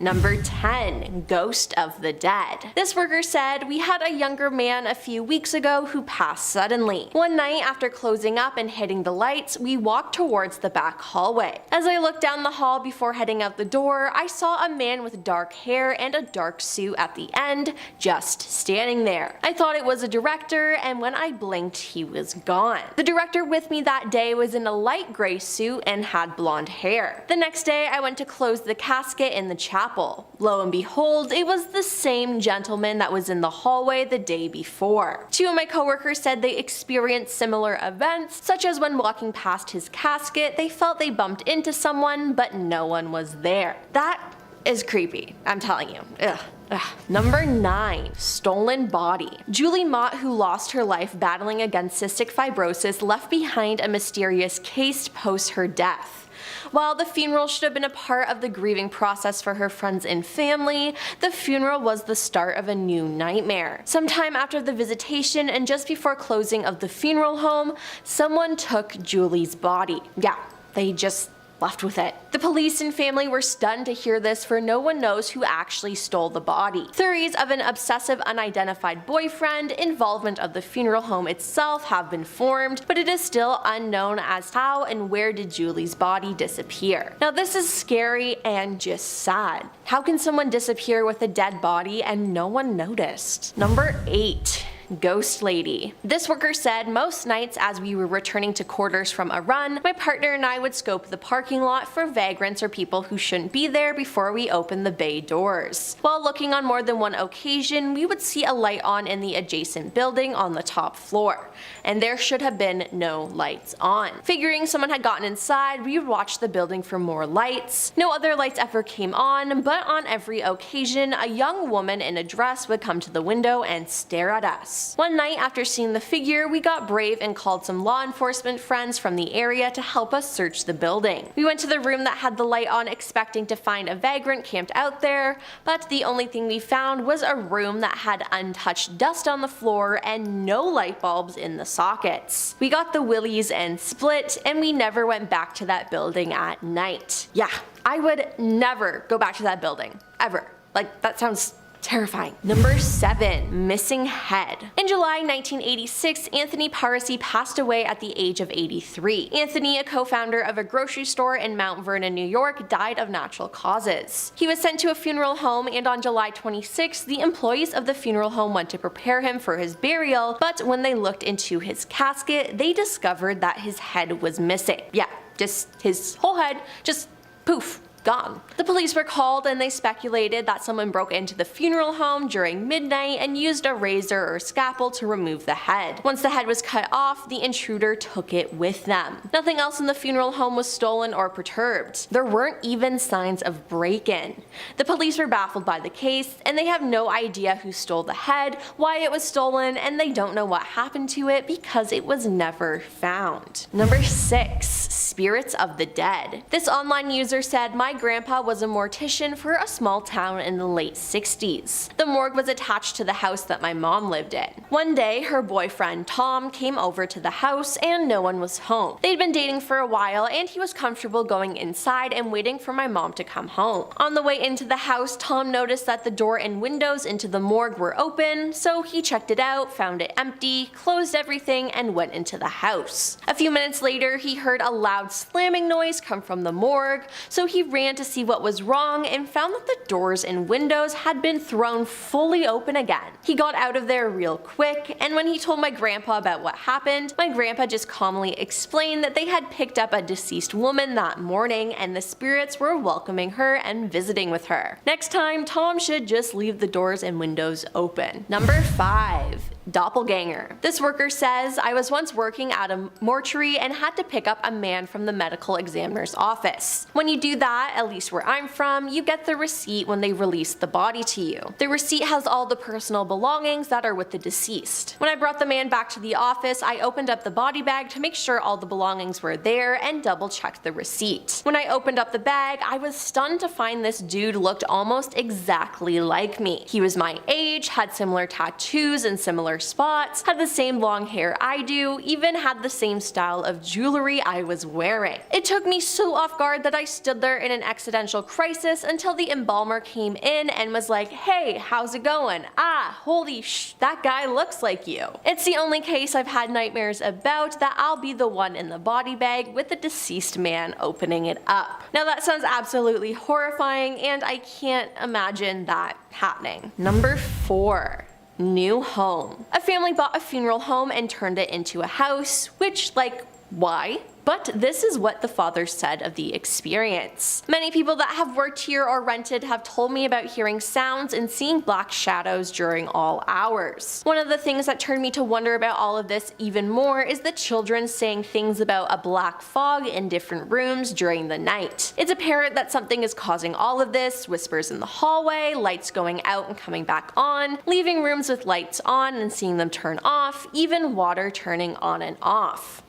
Number 10. Ghost of the Dead. This worker said, "We had a younger man a few weeks ago who passed suddenly. One night after closing up and hitting the lights, we walked towards the back hallway. As I looked down the hall before heading out the door, I saw a man with dark hair and a dark suit at the end, just standing there. I thought it was a director, and when I blinked, he was gone. The director with me that day was in a light gray suit and had blonde hair. The next day, I went to close the casket in the chapel. Lo and behold, it was the same gentleman that was in the hallway the day before. Two of my coworkers said they experienced similar events, such as when walking past his casket, they felt they bumped into someone, but no one was there." That is creepy, I'm telling you. Ugh. Number 9. Stolen body. Julie Mott, who lost her life battling against cystic fibrosis, left behind a mysterious case post her death. While the funeral should have been a part of the grieving process for her friends and family, the funeral was the start of a new nightmare. Sometime after the visitation and just before closing of the funeral home, someone took Julie's body. Yeah, they just left with it. The police and family were stunned to hear this, for no one knows who actually stole the body. Theories of an obsessive unidentified boyfriend, involvement of the funeral home itself have been formed, but it is still unknown as how and where did Julie's body disappear. Now this is scary and just sad. How can someone disappear with a dead body and no one noticed? Number 8. Ghost lady. This worker said, "Most nights as we were returning to quarters from a run, my partner and I would scope the parking lot for vagrants or people who shouldn't be there before we opened the bay doors. While looking on more than one occasion, we would see a light on in the adjacent building on the top floor, and there should have been no lights on. Figuring someone had gotten inside, we would watch the building for more lights. No other lights ever came on, but on every occasion, a young woman in a dress would come to the window and stare at us. One night after seeing the figure, we got brave and called some law enforcement friends from the area to help us search the building. We went to the room that had the light on expecting to find a vagrant camped out there, but the only thing we found was a room that had untouched dust on the floor and no light bulbs in the sockets. We got the willies and split, and we never went back to that building at night." Yeah, I would never go back to that building. Ever. Like, that sounds terrifying. Number 7. Missing head. In July 1986, Anthony Parisi passed away at the age of 83. Anthony, a co-founder of a grocery store in Mount Vernon, New York, died of natural causes. He was sent to a funeral home, and on July 26, the employees of the funeral home went to prepare him for his burial, but when they looked into his casket, they discovered that his head was missing. Yeah, just his whole head, just poof. Gone. The police were called, and they speculated that someone broke into the funeral home during midnight and used a razor or scalpel to remove the head. Once the head was cut off, the intruder took it with them. Nothing else in the funeral home was stolen or perturbed. There weren't even signs of break-in. The police were baffled by the case, and they have no idea who stole the head, why it was stolen, and they don't know what happened to it because it was never found. Number 6. Spirits of the dead. This online user said, "My grandpa was a mortician for a small town in the late 60s. The morgue was attached to the house that my mom lived in. One day, her boyfriend Tom came over to the house and no one was home. They'd been dating for a while and he was comfortable going inside and waiting for my mom to come home. On the way into the house, Tom noticed that the door and windows into the morgue were open, so he checked it out, found it empty, closed everything, and went into the house. A few minutes later, he heard a loud slamming noise come from the morgue, so he ran to see what was wrong and found that the doors and windows had been thrown fully open again. He got out of there real quick, and when he told my grandpa about what happened, my grandpa just calmly explained that they had picked up a deceased woman that morning and the spirits were welcoming her and visiting with her. Next time, Tom should just leave the doors and windows open." Number 5. Doppelganger. This worker says, "I was once working at a mortuary and had to pick up a man from the medical examiner's office. When you do that, at least where I'm from, you get the receipt when they release the body to you. The receipt has all the personal belongings that are with the deceased. When I brought the man back to the office, I opened up the body bag to make sure all the belongings were there and double checked the receipt. When I opened up the bag, I was stunned to find this dude looked almost exactly like me. He was my age, had similar tattoos and similar similar spots, had the same long hair I do, even had the same style of jewelry I was wearing. It took me so off guard that I stood there in an existential crisis until the embalmer came in and was like, "Hey, how's it going? Ah, holy that guy looks like you." It's the only case I've had nightmares about that I'll be the one in the body bag with the deceased man opening it up. Now that sounds absolutely horrifying, and I can't imagine that happening. Number 4. New home. A family bought a funeral home and turned it into a house, which, like, why? But this is what the father said of the experience. "Many people that have worked here or rented have told me about hearing sounds and seeing black shadows during all hours. One of the things that turned me to wonder about all of this even more is the children saying things about a black fog in different rooms during the night. It's apparent that something is causing all of this: whispers in the hallway, lights going out and coming back on, leaving rooms with lights on and seeing them turn off, even water turning on and off.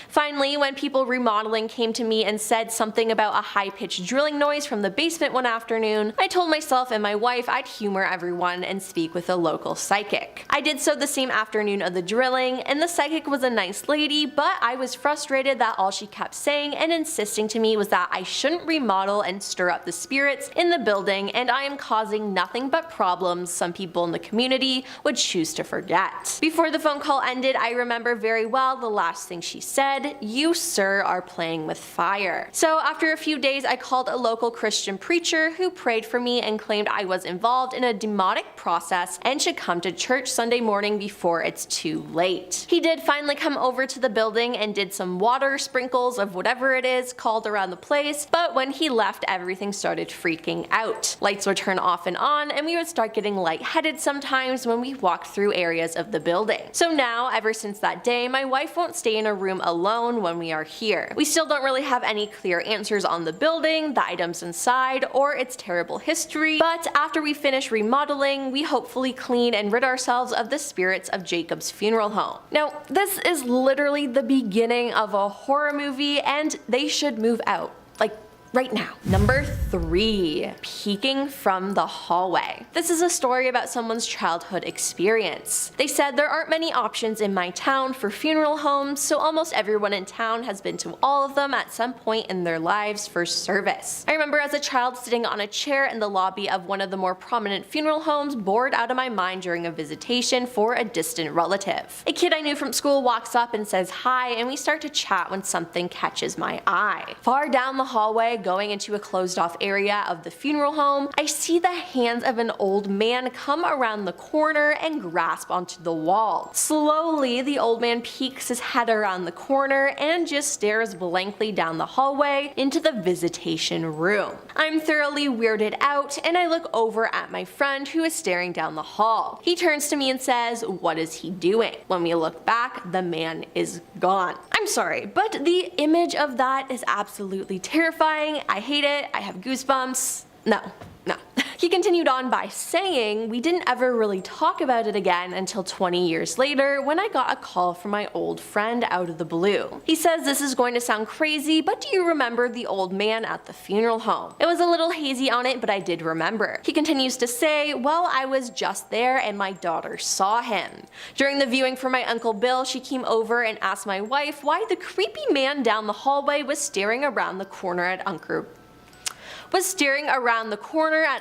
Finally, when people remodeling came to me and said something about a high-pitched drilling noise from the basement one afternoon, I told myself and my wife I'd humor everyone and speak with a local psychic. I did so the same afternoon of the drilling, and the psychic was a nice lady, but I was frustrated that all she kept saying and insisting to me was that I shouldn't remodel and stir up the spirits in the building, and I am causing nothing but problems some people in the community would choose to forget. Before the phone call ended, I remember very well the last thing she said: "You, sir, are playing with fire." So after a few days, I called a local Christian preacher who prayed for me and claimed I was involved in a demonic process and should come to church Sunday morning before it's too late. He did finally come over to the building and did some water sprinkles of whatever it is called around the place, but when he left, everything started freaking out. Lights would turn off and on, and we would start getting lightheaded sometimes when we walked through areas of the building. So now, ever since that day, my wife won't stay in a room alone when we are here. We still don't really have any clear answers on the building, the items inside, or its terrible history, but after we finish remodeling, we hopefully clean and rid ourselves of the spirits of Jacob's funeral home. Now, this is literally the beginning of a horror movie, and they should move out. Like, right now. Number 3. Peeking from the hallway. This is a story about someone's childhood experience. They said, "There aren't many options in my town for funeral homes, so almost everyone in town has been to all of them at some point in their lives for service. I remember as a child sitting on a chair in the lobby of one of the more prominent funeral homes, bored out of my mind during a visitation for a distant relative. A kid I knew from school walks up and says hi, and we start to chat when something catches my eye. Far down the hallway, going into a closed off area of the funeral home, I see the hands of an old man come around the corner and grasp onto the wall. Slowly, the old man peeks his head around the corner and just stares blankly down the hallway into the visitation room. I'm thoroughly weirded out, and I look over at my friend who is staring down the hall. He turns to me and says, "What is he doing?" When we look back, the man is gone. I'm sorry, but the image of that is absolutely terrifying. I hate it. I have goosebumps. No. He continued on by saying, "We didn't ever really talk about it again until 20 years later when I got a call from my old friend out of the blue. He says this is going to sound crazy, but do you remember the old man at the funeral home? It was a little hazy on it, but I did remember." He continues to say, "Well, I was just there and my daughter saw him. During the viewing for my Uncle Bill, she came over and asked my wife why the creepy man down the hallway was staring around the corner at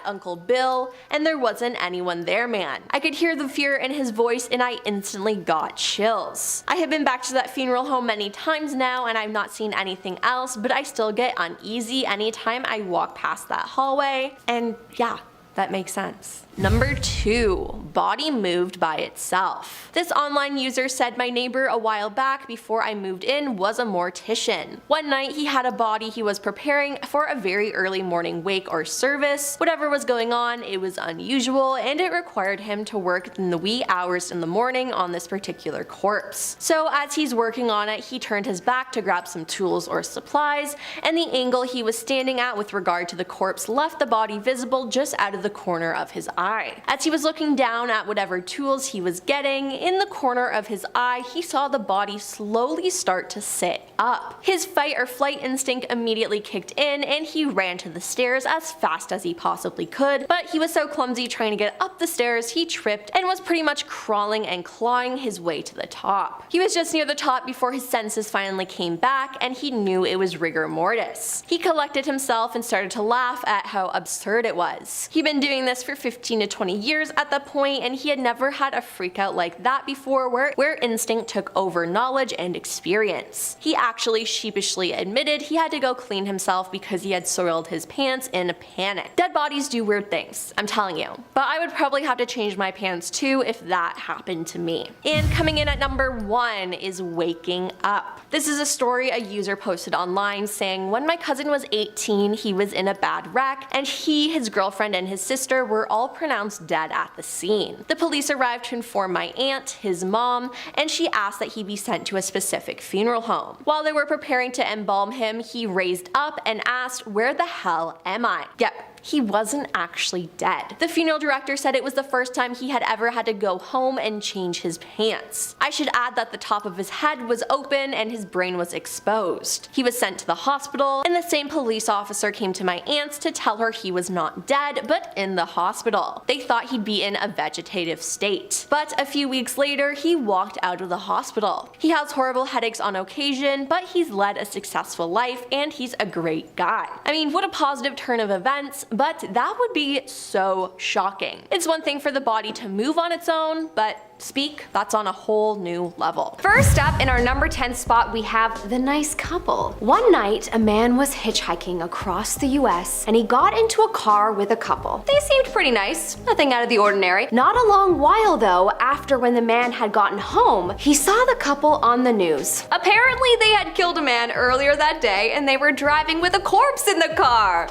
Uncle Bill, and there wasn't anyone there, man. I could hear the fear in his voice and I instantly got chills. I have been back to that funeral home many times now and I've not seen anything else, but I still get uneasy anytime I walk past that hallway." And yeah, that makes sense. Number 2. Body moved by itself. This online user said my neighbor a while back before I moved in was a mortician. One night he had a body he was preparing for a very early morning wake or service. Whatever was going on, it was unusual and it required him to work in the wee hours in the morning on this particular corpse. So as he's working on it, he turned his back to grab some tools or supplies, and the angle he was standing at with regard to the corpse left the body visible just out of the the corner of his eye. As he was looking down at whatever tools he was getting, in the corner of his eye he saw the body slowly start to sit up. His fight or flight instinct immediately kicked in and he ran to the stairs as fast as he possibly could, but he was so clumsy trying to get up the stairs he tripped and was pretty much crawling and clawing his way to the top. He was just near the top before his senses finally came back and he knew it was rigor mortis. He collected himself and started to laugh at how absurd it was. He'd been doing this for 15 to 20 years at that point and he had never had a freakout like that before where instinct took over knowledge and experience. He actually sheepishly admitted he had to go clean himself because he had soiled his pants in a panic. Dead bodies do weird things, I'm telling you. But I would probably have to change my pants too if that happened to me. And coming in at number 1 is waking up. This is a story a user posted online saying, when my cousin was 18, he was in a bad wreck and he, his girlfriend, and his sister were all pronounced dead at the scene. The police arrived to inform my aunt, his mom, and she asked that he be sent to a specific funeral home. While they were preparing to embalm him, he raised up and asked, "Where the hell am I?" Yep. He wasn't actually dead. The funeral director said it was the first time he had ever had to go home and change his pants. I should add that the top of his head was open and his brain was exposed. He was sent to the hospital, and the same police officer came to my aunt's to tell her he was not dead, but in the hospital. They thought he'd be in a vegetative state. But a few weeks later, he walked out of the hospital. He has horrible headaches on occasion, but he's led a successful life and he's a great guy. I mean, what a positive turn of events, but that would be so shocking. It's one thing for the body to move on its own, but speak, that's on a whole new level. First up, in our number 10 spot, we have the nice couple. One night, a man was hitchhiking across the US and he got into a car with a couple. They seemed pretty nice, nothing out of the ordinary. Not a long while though, after when the man had gotten home, he saw the couple on the news. Apparently they had killed a man earlier that day and they were driving with a corpse in the car.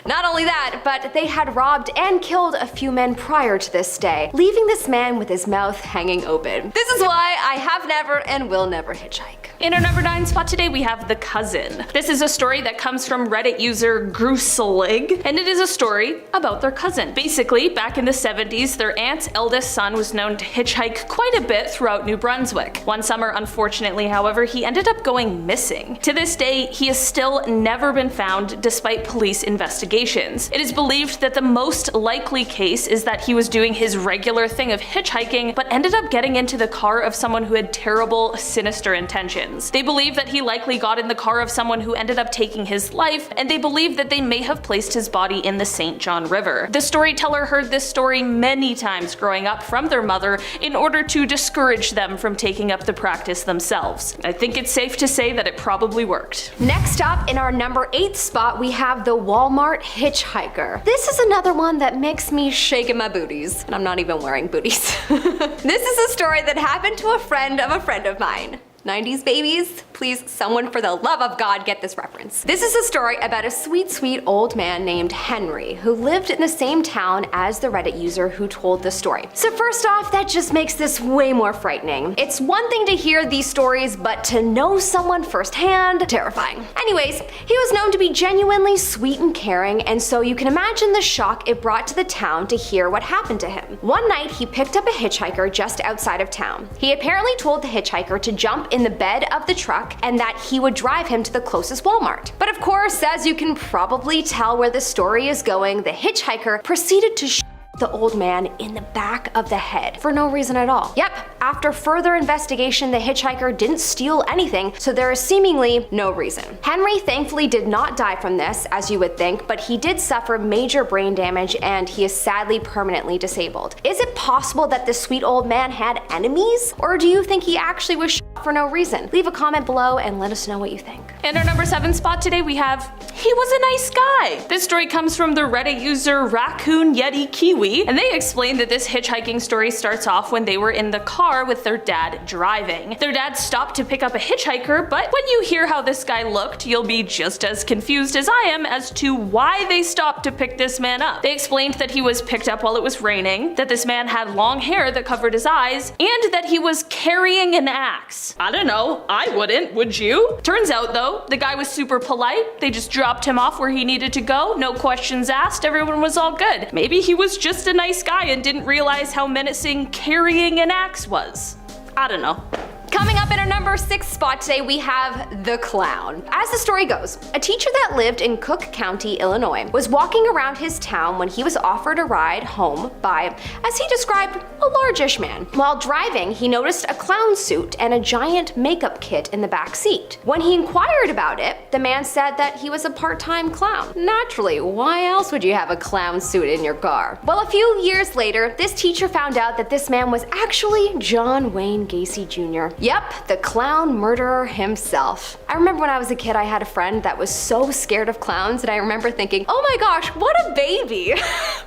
Not only that, but they had robbed and killed a few men prior to this day, leaving this man with his mouth hanging open. This is why I have never and will never hitchhike. In our number 9 spot today, we have The Cousin. This is a story that comes from Reddit user Gruselig, and it is a story about their cousin. Basically, back in the 70s, their aunt's eldest son was known to hitchhike quite a bit throughout New Brunswick. One summer, unfortunately, however, he ended up going missing. To this day, he has still never been found despite police investigations. It is believed that the most likely case is that he was doing his regular thing of hitchhiking, but ended up getting into the car of someone who had terrible, sinister intentions. They believe that he likely got in the car of someone who ended up taking his life, and they believe that they may have placed his body in the St. John River. The storyteller heard this story many times growing up from their mother in order to discourage them from taking up the practice themselves. I think it's safe to say that it probably worked. Next up, in our number 8 spot, we have the Walmart Hitchhiker. This is another one that makes me shake in my booties, and I'm not even wearing booties. This is a story that happened to a friend of mine. 90s babies, please someone for the love of God get this reference. This is a story about a sweet old man named Henry who lived in the same town as the Reddit user who told the story. So first off, that just makes this way more frightening. It's one thing to hear these stories, but to know someone firsthand, terrifying. Anyways, he was known to be genuinely sweet and caring, and so you can imagine the shock it brought to the town to hear what happened to him. One night, he picked up a hitchhiker just outside of town. He apparently told the hitchhiker to jump in the bed of the truck and that he would drive him to the closest Walmart. But of course, as you can probably tell where the story is going, the hitchhiker proceeded to shoot the old man in the back of the head for no reason at all. Yep, after further investigation, the hitchhiker didn't steal anything, so there is seemingly no reason. Henry thankfully did not die from this, as you would think, but he did suffer major brain damage and he is sadly permanently disabled. Is it possible that this sweet old man had enemies? Or do you think he actually was shot for no reason? Leave a comment below and let us know what you think. In our number 7 spot today, we have He Was a Nice Guy. This story comes from the Reddit user Raccoon Yeti Kiwi, and they explained that this hitchhiking story starts off when they were in the car with their dad driving. Their dad stopped to pick up a hitchhiker, but when you hear how this guy looked, you'll be just as confused as I am as to why they stopped to pick this man up. They explained that he was picked up while it was raining, that this man had long hair that covered his eyes, and that he was carrying an axe. police? I don't know, I wouldn't, would you? Turns out though, the guy was super polite, they just dropped him off where he needed to go, no questions asked, everyone was all good. Maybe he was just a nice guy and didn't realize how menacing carrying an axe was. I don't know. Coming up in our number 6 spot today, we have the clown. As the story goes, a teacher that lived in Cook County, Illinois, was walking around his town when he was offered a ride home by, as he described, a largish man. While driving, he noticed a clown suit and a giant makeup kit in the back seat. When he inquired about it, the man said that he was a part-time clown. Naturally, why else would you have a clown suit in your car? Well, a few years later, this teacher found out that this man was actually John Wayne Gacy Jr. Yep, the clown murderer himself. I remember when I was a kid, I had a friend that was so scared of clowns, and I remember thinking, oh my gosh, what a baby.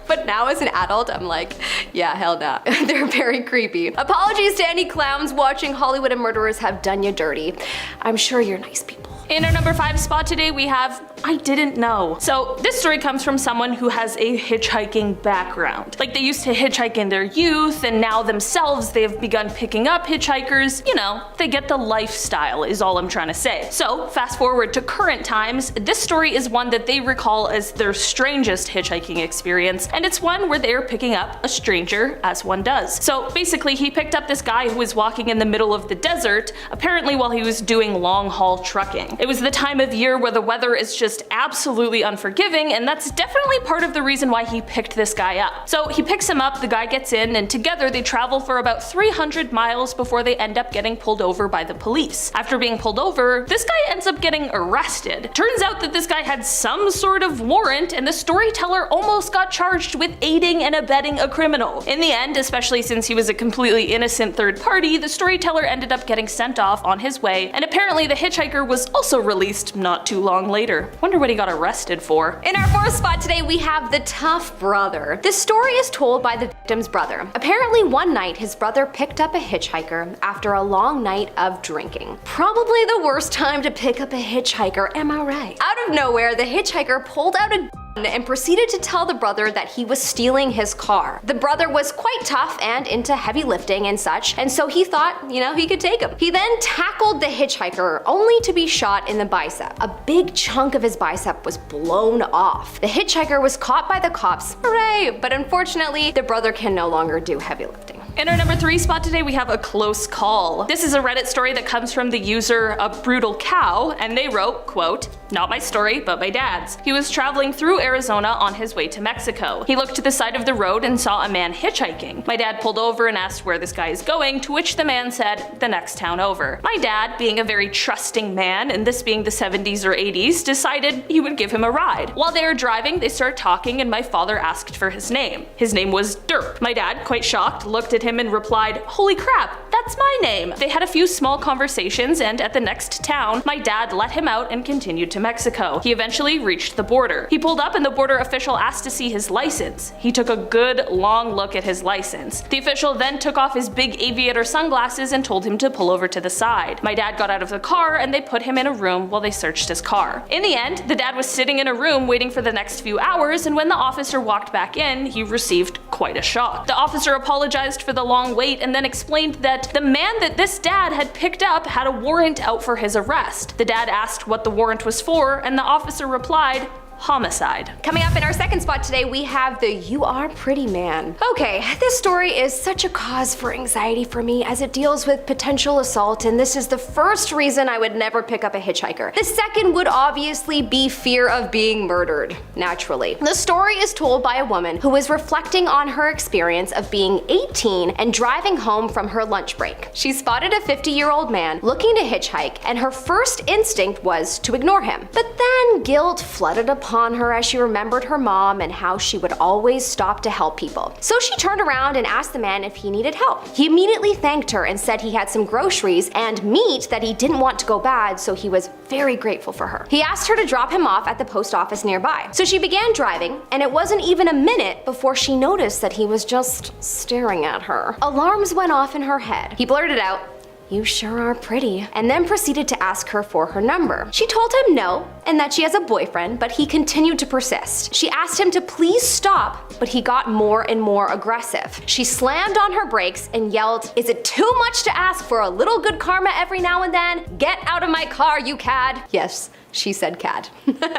But now as an adult, I'm like, yeah, hell no. They're very creepy. Apologies to any clowns watching Hollywood and murderers have done you dirty. I'm sure you're nice people. In our number 5 spot today, we have I Didn't Know. So this story comes from someone who has a hitchhiking background. Like, they used to hitchhike in their youth, and now themselves they have begun picking up hitchhikers. You know, they get the lifestyle is all I'm trying to say. So fast forward to current times, this story is one that they recall as their strangest hitchhiking experience, and it's one where they're picking up a stranger, as one does. So basically, he picked up this guy who was walking in the middle of the desert, apparently while he was doing long haul trucking. It was the time of year where the weather is just absolutely unforgiving, and that's definitely part of the reason why he picked this guy up. So he picks him up, the guy gets in, and together they travel for about 300 miles before they end up getting pulled over by the police. After being pulled over, this guy ends up getting arrested. Turns out that this guy had some sort of warrant, and the storyteller almost got charged with aiding and abetting a criminal. In the end, especially since he was a completely innocent third party, the storyteller ended up getting sent off on his way, and apparently the hitchhiker was also released not too long later. Wonder what he got arrested for. In our 4th spot today, we have the tough brother. This story is told by the victim's brother. Apparently one night, his brother picked up a hitchhiker after a long night of drinking. Probably the worst time to pick up a hitchhiker, am I right? Out of nowhere, the hitchhiker pulled out a gun and proceeded to tell the brother that he was stealing his car. The brother was quite tough and into heavy lifting and such, and so he thought, you know, he could take him. He then tackled the hitchhiker, only to be shot in the bicep. A big chunk of his bicep was blown off. The hitchhiker was caught by the cops, hooray, but unfortunately, the brother can no longer do heavy lifting. In our number 3 spot today, we have a close call. This is a Reddit story that comes from the user A Brutal Cow, and they wrote, quote, "Not my story, but my dad's. He was traveling through Arizona on his way to Mexico. He looked to the side of the road and saw a man hitchhiking. My dad pulled over and asked where this guy is going, to which the man said, the next town over. My dad, being a very trusting man, and this being the 70s or 80s, decided he would give him a ride. While they were driving, they started talking and my father asked for his name. His name was Derp. My dad, quite shocked, looked at him and replied, holy crap, that's my name. They had a few small conversations, and at the next town, my dad let him out and continued to Mexico. He eventually reached the border. He pulled up and the border official asked to see his license. He took a good long look at his license. The official then took off his big aviator sunglasses and told him to pull over to the side. My dad got out of the car and they put him in a room while they searched his car. In the end, the dad was sitting in a room waiting for the next few hours, and when the officer walked back in, he received quite a shock. The officer apologized for the long wait and then explained that the man that this dad had picked up had a warrant out for his arrest. The dad asked what the warrant was for, and the officer replied, homicide. Coming up in our second spot today, we have the You Are Pretty Man. Okay, this story is such a cause for anxiety for me as it deals with potential assault, and this is the first reason I would never pick up a hitchhiker. The second would obviously be fear of being murdered, naturally. The story is told by a woman who is reflecting on her experience of being 18 and driving home from her lunch break. She spotted a 50-year-old man looking to hitchhike, and her first instinct was to ignore him. But then guilt flooded upon her as she remembered her mom and how she would always stop to help people. So she turned around and asked the man if he needed help. He immediately thanked her and said he had some groceries and meat that he didn't want to go bad, so he was very grateful for her. He asked her to drop him off at the post office nearby. So she began driving, and it wasn't even a minute before she noticed that he was just staring at her. Alarms went off in her head. He blurted out, "You sure are pretty," and then proceeded to ask her for her number. She told him no, and that she has a boyfriend, but he continued to persist. She asked him to please stop, but he got more and more aggressive. She slammed on her brakes and yelled, "Is it too much to ask for a little good karma every now and then? Get out of my car, you cad." Yes, she said cad.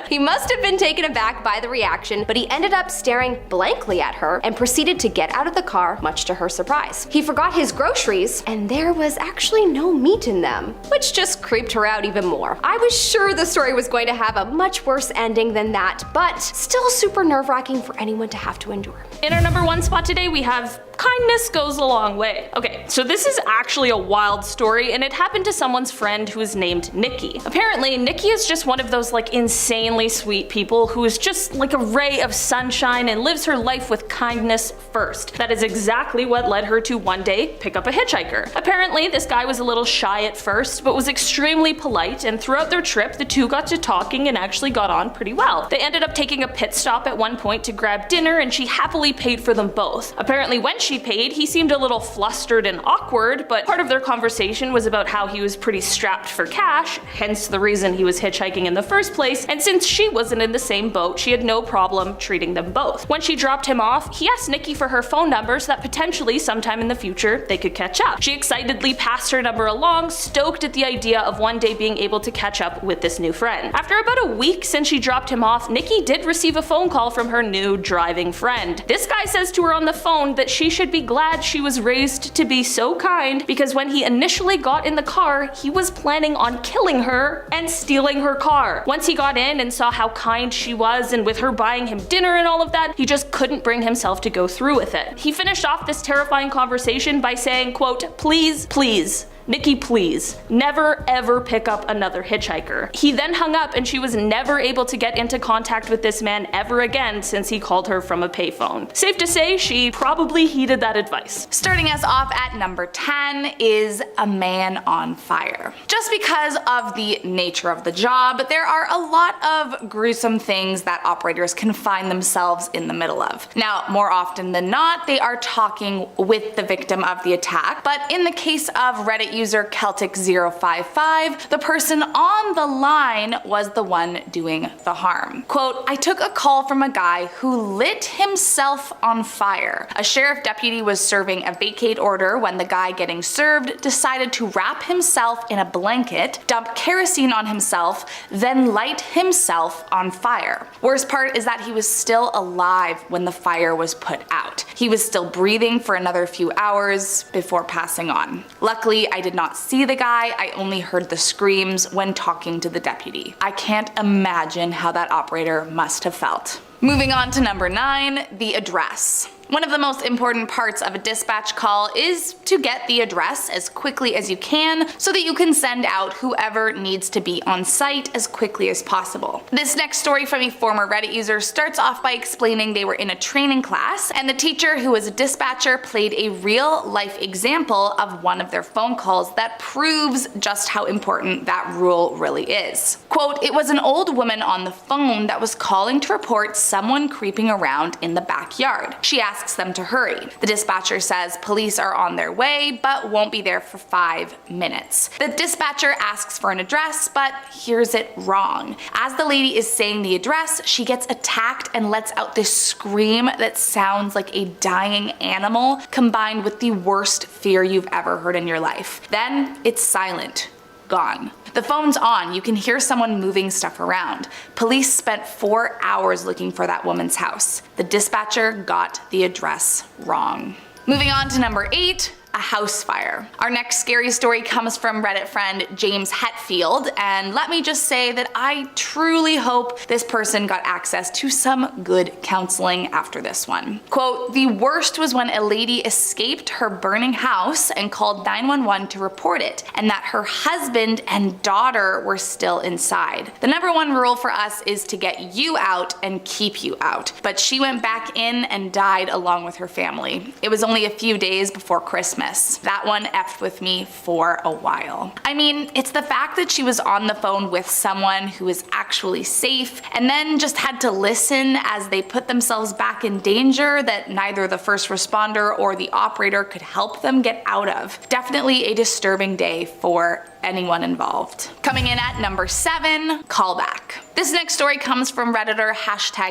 He must have been taken aback by the reaction, but he ended up staring blankly at her and proceeded to get out of the car, much to her surprise. He forgot his groceries, and there was actually no meat in them, which just creeped her out even more. I was sure the story was going to have a much worse ending than that, but still super nerve-wracking for anyone to have to endure. In our number 1 spot today, we have kindness goes a long way. Okay, so this is actually a wild story, and it happened to someone's friend who is named Nikki. Apparently, Nikki is just one of those like insanely sweet people who is just like a ray of sunshine and lives her life with kindness first. That is exactly what led her to one day pick up a hitchhiker. Apparently, this guy was a little shy at first, but was extremely polite, and throughout their trip, the two got to talking and actually got on pretty well. They ended up taking a pit stop at one point to grab dinner, and she happily paid for them both. Apparently, when she paid, he seemed a little flustered and awkward, but part of their conversation was about how he was pretty strapped for cash, hence the reason he was hitchhiking in the first place, and since she wasn't in the same boat, she had no problem treating them both. When she dropped him off, he asked Nikki for her phone number so that potentially sometime in the future they could catch up. She excitedly passed her number along, stoked at the idea of one day being able to catch up with this new friend. After about a week since she dropped him off, Nikki did receive a phone call from her new driving friend. This guy says to her on the phone that she should be glad she was raised to be so kind, because when he initially got in the car, he was planning on killing her and stealing her car. Once he got in and saw how kind she was, and with her buying him dinner and all of that, he just couldn't bring himself to go through with it. He finished off this terrifying conversation by saying, quote, "Please, please, Nikki, please, never ever pick up another hitchhiker." He then hung up, and she was never able to get into contact with this man ever again since he called her from a payphone. Safe to say, she probably heeded that advice. Starting us off at number 10 is a man on fire. Just because of the nature of the job, there are a lot of gruesome things that operators can find themselves in the middle of. Now, more often than not, they are talking with the victim of the attack, but in the case of Reddit user Celtic055, the person on the line was the one doing the harm. Quote, "I took a call from a guy who lit himself on fire. A sheriff deputy was serving a vacate order when the guy getting served decided to wrap himself in a blanket, dump kerosene on himself, then light himself on fire. Worst part is that he was still alive when the fire was put out. He was still breathing for another few hours before passing on. Luckily, I did not see the guy, I only heard the screams when talking to the deputy. I can't imagine how that operator must have felt." Moving on to number 9, the address. One of the most important parts of a dispatch call is to get the address as quickly as you can so that you can send out whoever needs to be on site as quickly as possible. This next story from a former Reddit user starts off by explaining they were in a training class and the teacher, who was a dispatcher, played a real life example of one of their phone calls that proves just how important that rule really is. Quote, "It was an old woman on the phone that was calling to report someone creeping around in the backyard. She asks them to hurry. The dispatcher says police are on their way but won't be there for 5 minutes. The dispatcher asks for an address but hears it wrong. As the lady is saying the address, she gets attacked and lets out this scream that sounds like a dying animal combined with the worst fear you've ever heard in your life. Then it's silent. Gone. The phone's on, you can hear someone moving stuff around. Police spent 4 hours looking for that woman's house. The dispatcher got the address wrong." Moving on to number 8, a house fire. Our next scary story comes from Reddit friend James Hetfield, and let me just say that I truly hope this person got access to some good counseling after this one. Quote, "The worst was when a lady escaped her burning house and called 911 to report it, and that her husband and daughter were still inside. The number one rule for us is to get you out and keep you out, but she went back in and died along with her family. It was only a few days before Christmas. Christmas. That one effed with me for a while. I mean, it's the fact that she was on the phone with someone who is actually safe and then just had to listen as they put themselves back in danger that neither the first responder or the operator could help them get out of. Definitely a disturbing day for anyone involved. Coming in at number 7, callback. This next story comes from Redditor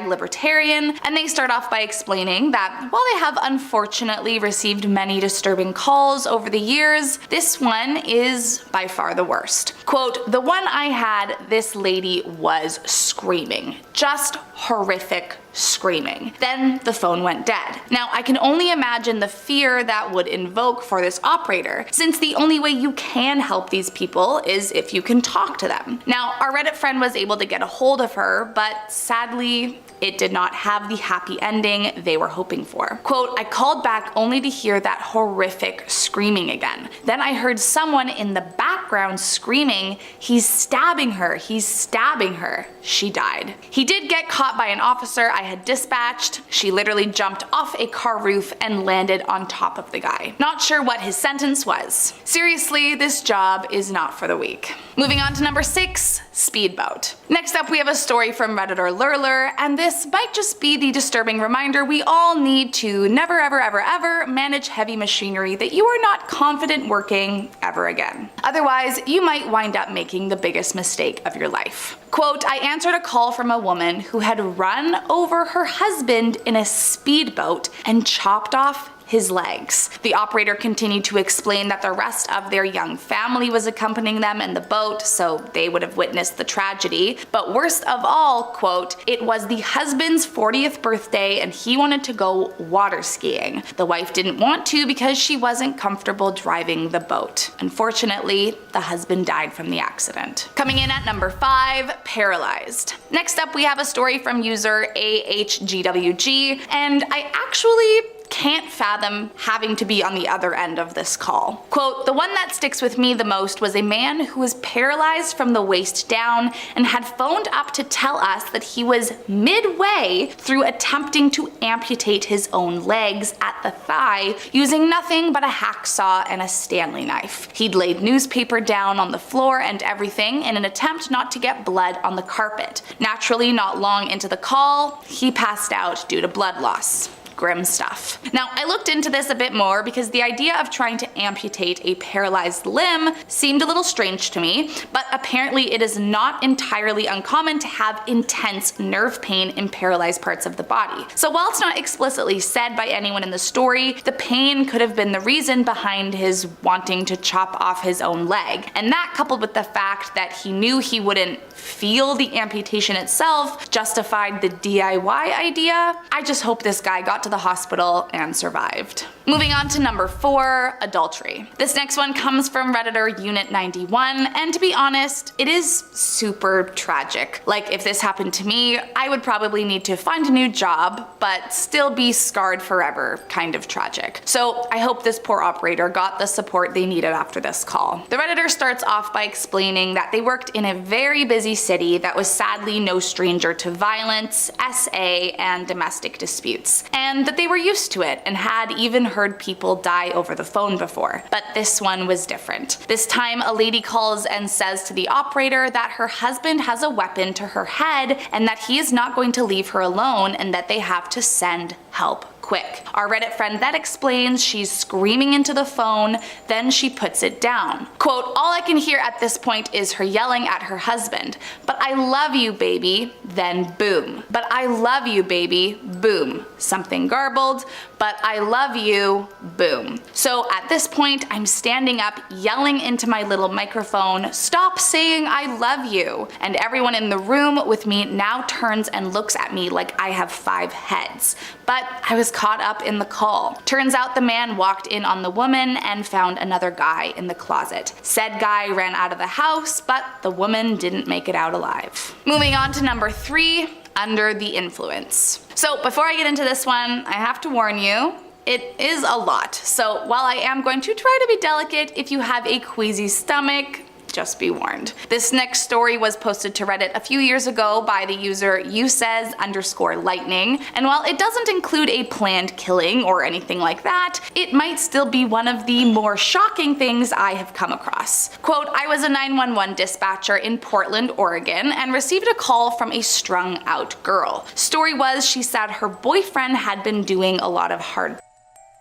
#libertarian, and they start off by explaining that while they have unfortunately received many disturbing calls over the years, this one is by far the worst. Quote, "The one I had, this lady was screaming. Just horrific screaming. Then the phone went dead. Now I can only imagine the fear that would invoke for this operator, since the only way you can help these people is if you can talk to them. Now our Reddit friend was able to get a hold of her, but sadly it did not have the happy ending they were hoping for. Quote, I called back only to hear that horrific screaming again. Then I heard someone in the background screaming, he's stabbing her, he's stabbing her. She died. He did get caught by an officer I had dispatched. She literally jumped off a car roof and landed on top of the guy. Not sure what his sentence was. Seriously, this job is not for the weak. Moving on to number 6, speedboat. Next up we have a story from Redditor Lurler, and this might just be the disturbing reminder we all need to never ever ever ever manage heavy machinery that you are not confident working ever again. Otherwise, you might wind up making the biggest mistake of your life. Quote, I answered a call from a woman who had run over her husband in a speedboat and chopped off his legs. The operator continued to explain that the rest of their young family was accompanying them in the boat, so they would have witnessed the tragedy. But worst of all, quote, it was the husband's 40th birthday and he wanted to go water skiing. The wife didn't want to because she wasn't comfortable driving the boat. Unfortunately, the husband died from the accident. Coming in at number 5, Paralyzed. Next up we have a story from user AHGWG, and I actually can't fathom having to be on the other end of this call. Quote, the one that sticks with me the most was a man who was paralyzed from the waist down and had phoned up to tell us that he was midway through attempting to amputate his own legs at the thigh using nothing but a hacksaw and a Stanley knife. He'd laid newspaper down on the floor and everything in an attempt not to get blood on the carpet. Naturally, not long into the call, he passed out due to blood loss. Grim stuff. Now, I looked into this a bit more because the idea of trying to amputate a paralyzed limb seemed a little strange to me, but apparently it is not entirely uncommon to have intense nerve pain in paralyzed parts of the body. So while it's not explicitly said by anyone in the story, the pain could have been the reason behind his wanting to chop off his own leg. And that, coupled with the fact that he knew he wouldn't feel the amputation itself, justified the DIY idea. I just hope this guy got to the hospital and survived. Moving on to number 4, adultery. This next one comes from Redditor Unit 91, and to be honest, it is super tragic. Like, if this happened to me, I would probably need to find a new job, but still be scarred forever, kind of tragic. So I hope this poor operator got the support they needed after this call. The Redditor starts off by explaining that they worked in a very busy city that was sadly no stranger to violence, SA, and domestic disputes, and that they were used to it and had even heard people die over the phone before. But this one was different. This time a lady calls and says to the operator that her husband has a weapon to her head and that he is not going to leave her alone and that they have to send help quick. Our Reddit friend then explains she's screaming into the phone, then she puts it down. Quote, all I can hear at this point is her yelling at her husband, but I love you baby, then boom. But I love you baby, boom. Something garbled, but I love you, boom. So at this point, I'm standing up, yelling into my little microphone, stop saying I love you. And everyone in the room with me now turns and looks at me like I have 5 heads. But I was caught up in the call. Turns out the man walked in on the woman and found another guy in the closet. Said guy ran out of the house, but the woman didn't make it out alive. Moving on to number 3, under the influence. So before I get into this one, I have to warn you, it is a lot. So while I am going to try to be delicate, if you have a queasy stomach, just be warned. This next story was posted to Reddit a few years ago by the user usays_lightning, and while it doesn't include a planned killing or anything like that, it might still be one of the more shocking things I have come across. Quote, I was a 911 dispatcher in Portland, Oregon, and received a call from a strung out girl. Story was, she said her boyfriend had been doing a lot of hard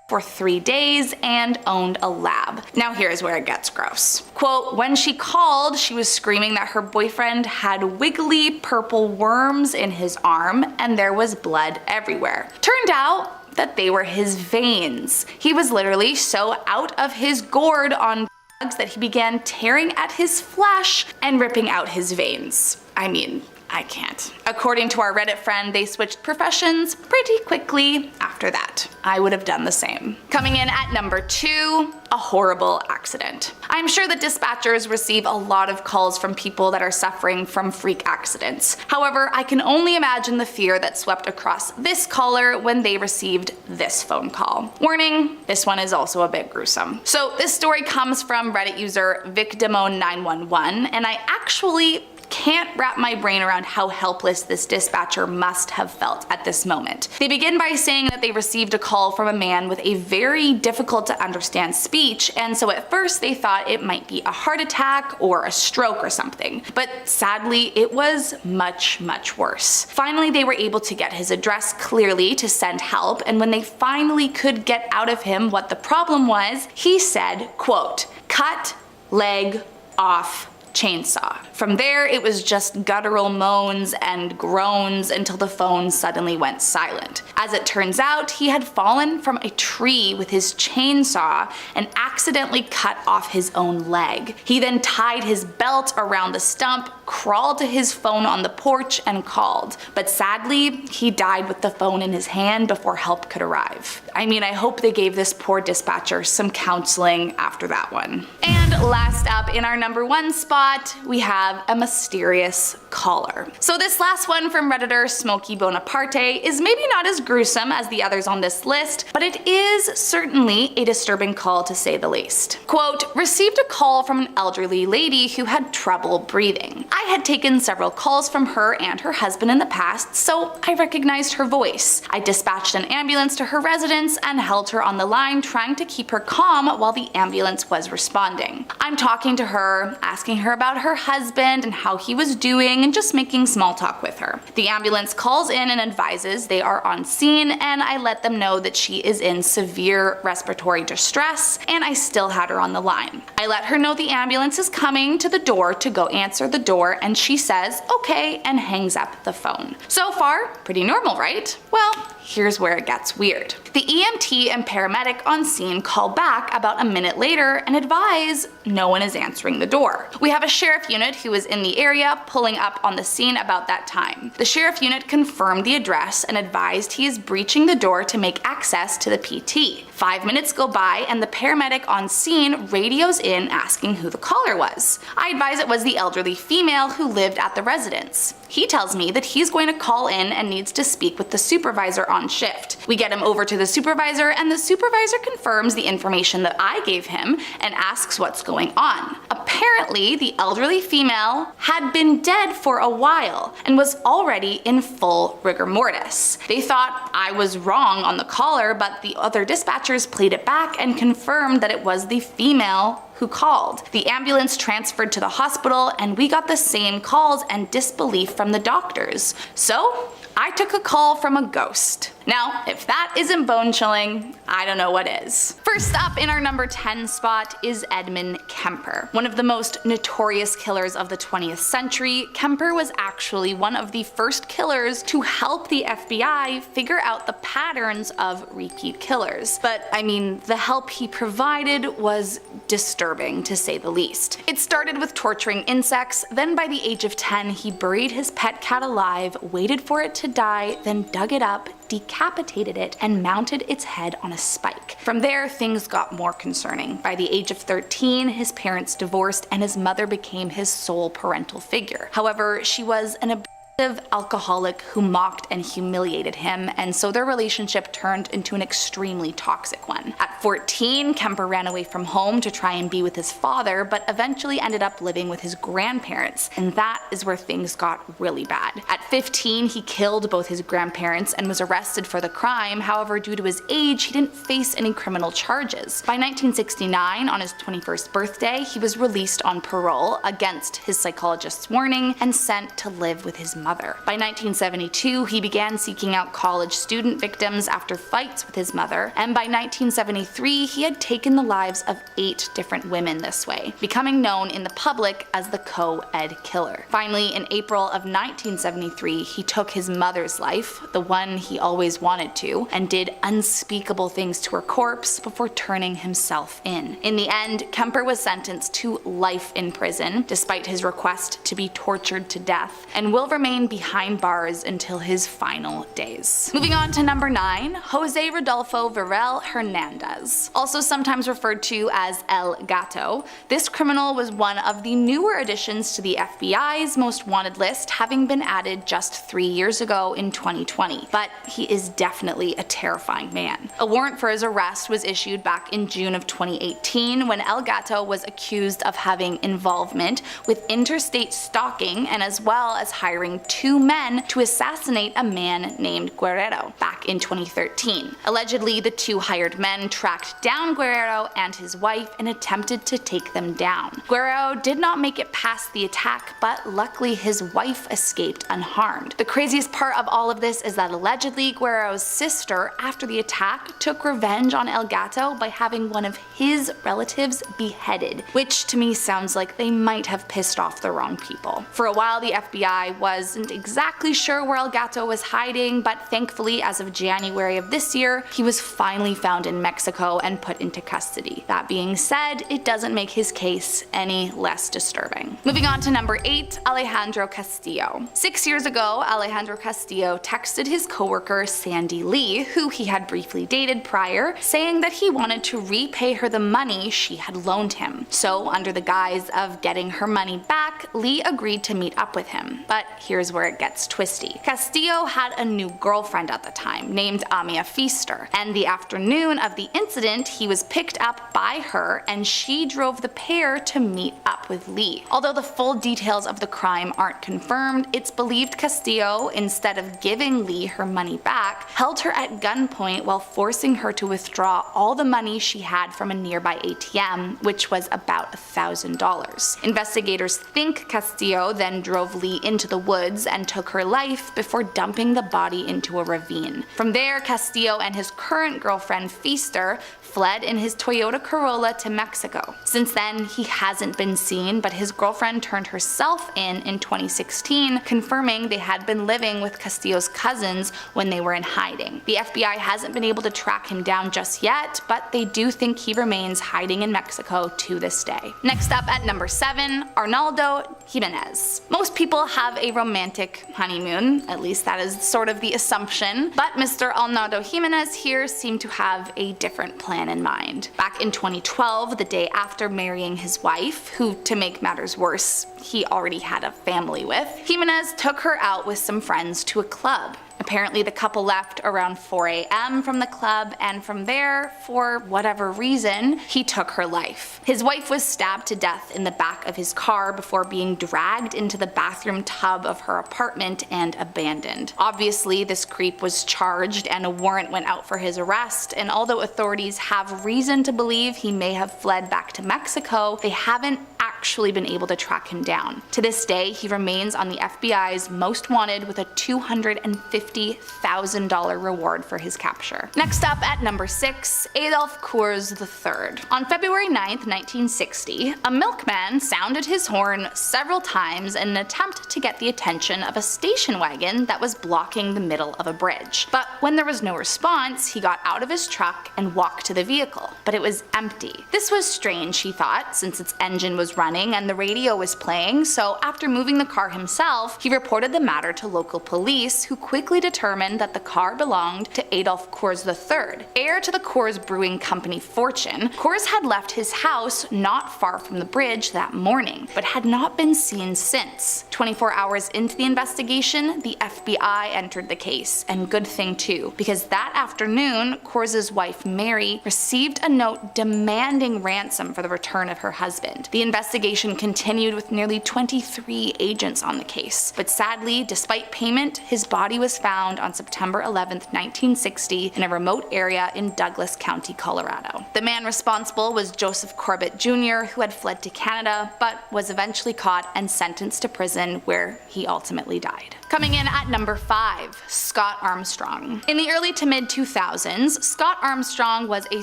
for 3 days and owned a lab. Now here's where it gets gross. Quote, when she called, she was screaming that her boyfriend had wiggly purple worms in his arm and there was blood everywhere. Turned out that they were his veins. He was literally so out of his gourd on drugs that he began tearing at his flesh and ripping out his veins. I mean, I can't. According to our Reddit friend, they switched professions pretty quickly after that. I would have done the same. Coming in at number 2, a horrible accident. I'm sure that dispatchers receive a lot of calls from people that are suffering from freak accidents. However, I can only imagine the fear that swept across this caller when they received this phone call. Warning, this one is also a bit gruesome. So this story comes from Reddit user Victimo911, and I actually can't wrap my brain around how helpless this dispatcher must have felt at this moment. They begin by saying that they received a call from a man with a very difficult to understand speech, and so at first they thought it might be a heart attack or a stroke or something. But sadly, it was much, much worse. Finally, they were able to get his address clearly to send help, and when they finally could get out of him what the problem was, he said, quote, cut leg off chainsaw. From there, it was just guttural moans and groans until the phone suddenly went silent. As it turns out, he had fallen from a tree with his chainsaw and accidentally cut off his own leg. He then tied his belt around the stump, crawled to his phone on the porch, and called. But sadly, he died with the phone in his hand before help could arrive. I mean, I hope they gave this poor dispatcher some counseling after that one. And last up in our number 1 spot, we have a mysterious caller. So this last one from Redditor Smokey Bonaparte is maybe not as gruesome as the others on this list, but it is certainly a disturbing call to say the least. Quote, received a call from an elderly lady who had trouble breathing. I had taken several calls from her and her husband in the past, so I recognized her voice. I dispatched an ambulance to her residence and held her on the line, trying to keep her calm while the ambulance was responding. I'm talking to her, asking her about her husband and how he was doing, and just making small talk with her. The ambulance calls in and advises they are on scene, and I let them know that she is in severe respiratory distress, and I still had her on the line. I let her know the ambulance is coming to the door to go answer the door, and she says okay and hangs up the phone. So far, pretty normal, right? Well, here's where it gets weird. The EMT and paramedic on scene call back about a minute later and advise no one is answering the door. We have a sheriff unit who is in the area pulling up on the scene about that time. The sheriff unit confirmed the address and advised he is breaching the door to make access to the PT. 5 minutes go by and the paramedic on scene radios in asking who the caller was. I advise it was the elderly female who lived at the residence. He tells me that he's going to call in and needs to speak with the supervisor on shift. We get him over to the supervisor, and the supervisor confirms the information that I gave him and asks what's going on. Apparently, the elderly female had been dead for a while and was already in full rigor mortis. They thought I was wrong on the caller, but the other dispatchers played it back and confirmed that it was the female who called. The ambulance transferred to the hospital, and we got the same calls and disbelief from the doctors. So I took a call from a ghost. Now, if that isn't bone-chilling, I don't know what is. First up in our number 10 spot is Edmund Kemper. One of the most notorious killers of the 20th century, Kemper was actually one of the first killers to help the FBI figure out the patterns of repeat killers. But I mean, the help he provided was disturbing, to say the least. It started with torturing insects, then by the age of 10 he buried his pet cat alive, waited for it to die, then dug it up, decapitated it, and mounted its head on a spike. From there, things got more concerning. By the age of 13, his parents divorced and his mother became his sole parental figure. However, she was an alcoholic who mocked and humiliated him, and so their relationship turned into an extremely toxic one. At 14, Kemper ran away from home to try and be with his father, but eventually ended up living with his grandparents, and that is where things got really bad. At 15, he killed both his grandparents and was arrested for the crime. However, due to his age, he didn't face any criminal charges. By 1969, on his 21st birthday, he was released on parole against his psychologist's warning and sent to live with his mother. By 1972, he began seeking out college student victims after fights with his mother, and by 1973, he had taken the lives of 8 different women this way, becoming known in the public as the co-ed killer. Finally, in April of 1973, he took his mother's life, the one he always wanted to, and did unspeakable things to her corpse before turning himself in. In the end, Kemper was sentenced to life in prison, despite his request to be tortured to death, and will remain behind bars until his final days. Moving on to number 9, Jose Rodolfo Varela Hernandez. Also sometimes referred to as El Gato, this criminal was one of the newer additions to the FBI's most wanted list, having been added just 3 years ago in 2020. But he is definitely a terrifying man. A warrant for his arrest was issued back in June of 2018 when El Gato was accused of having involvement with interstate stalking and as well as hiring 2 men to assassinate a man named Guerrero back in 2013. Allegedly, the 2 hired men tracked down Guerrero and his wife and attempted to take them down. Guerrero did not make it past the attack, but luckily his wife escaped unharmed. The craziest part of all of this is that allegedly Guerrero's sister, after the attack, took revenge on El Gato by having one of his relatives beheaded, which to me sounds like they might have pissed off the wrong people. For a while, the FBI wasn't exactly sure where El Gato was hiding, but thankfully as of January of this year, he was finally found in Mexico and put into custody. That being said, it doesn't make his case any less disturbing. Moving on to number 8, Alejandro Castillo. 6 years ago, Alejandro Castillo texted his coworker Sandy Lee, who he had briefly dated prior, saying that he wanted to repay her the money she had loaned him. So under the guise of getting her money back, Lee agreed to meet up with him. But here's where it gets twisty. Castillo had a new girlfriend at the time named Amia Feaster, and the afternoon of the incident he was picked up by her and she drove the pair to meet up with Lee. Although the full details of the crime aren't confirmed, it's believed Castillo, instead of giving Lee her money back, held her at gunpoint while forcing her to withdraw all the money she had from a nearby ATM, which was about $1,000. Investigators think Castillo then drove Lee into the woods and took her life before dumping the body into a ravine. From there, Castillo and his current girlfriend Feaster fled in his Toyota Corolla to Mexico. Since then, he hasn't been seen, but his girlfriend turned herself in 2016, confirming they had been living with Castillo's cousins when they were in hiding. The FBI hasn't been able to track him down just yet, but they do think he remains hiding in Mexico to this day. Next up at number 7, Arnaldo Jimenez. Most people have a romantic honeymoon, at least that is sort of the assumption, but Mr. Arnaldo Jimenez here seemed to have a different plan in mind. Back in 2012, the day after marrying his wife, who, to make matters worse, he already had a family with, Jimenez took her out with some friends to a club. Apparently the couple left around 4 a.m. from the club, and from there, for whatever reason, he took her life. His wife was stabbed to death in the back of his car before being dragged into the bathroom tub of her apartment and abandoned. Obviously, this creep was charged and a warrant went out for his arrest, and although authorities have reason to believe he may have fled back to Mexico, they haven't actually been able to track him down. To this day, he remains on the FBI's most wanted with a $250,000 reward for his capture. Next up at number 6, Adolf KS III. On February 9th, 1960, a milkman sounded his horn several times in an attempt to get the attention of a station wagon that was blocking the middle of a bridge. But when there was no response, he got out of his truck and walked to the vehicle. but it was empty. This was strange, he thought, since its engine was running and the radio was playing, so after moving the car himself, he reported the matter to local police, who quickly determined that the car belonged to Adolf KS III, heir to the Coors Brewing Company fortune. KS had left his house not far from the bridge that morning, but had not been seen since. 24 hours into the investigation, the FBI entered the case, and good thing too, because that afternoon, KS's wife Mary received a note demanding ransom for the return of her husband. The investigation continued with nearly 23 agents on the case, but sadly, despite payment, his body was found on September 11, 1960 in a remote area in Douglas County, Colorado. The man responsible was Joseph Corbett Jr., who had fled to Canada, but was eventually caught and sentenced to prison, where he ultimately died. Coming in at number 5, Scott Armstrong. In the early to mid 2000s, Scott Armstrong was a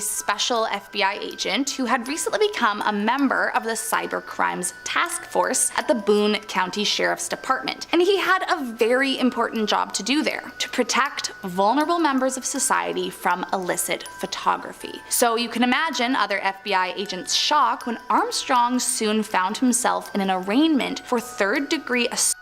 special FBI agent who had recently become a member of the Cyber Crimes Task Force at the Boone County Sheriff's Department, and he had a very important job to do there: to protect vulnerable members of society from illicit photography. So you can imagine other FBI agents' shock when Armstrong soon found himself in an arraignment for third-degree assault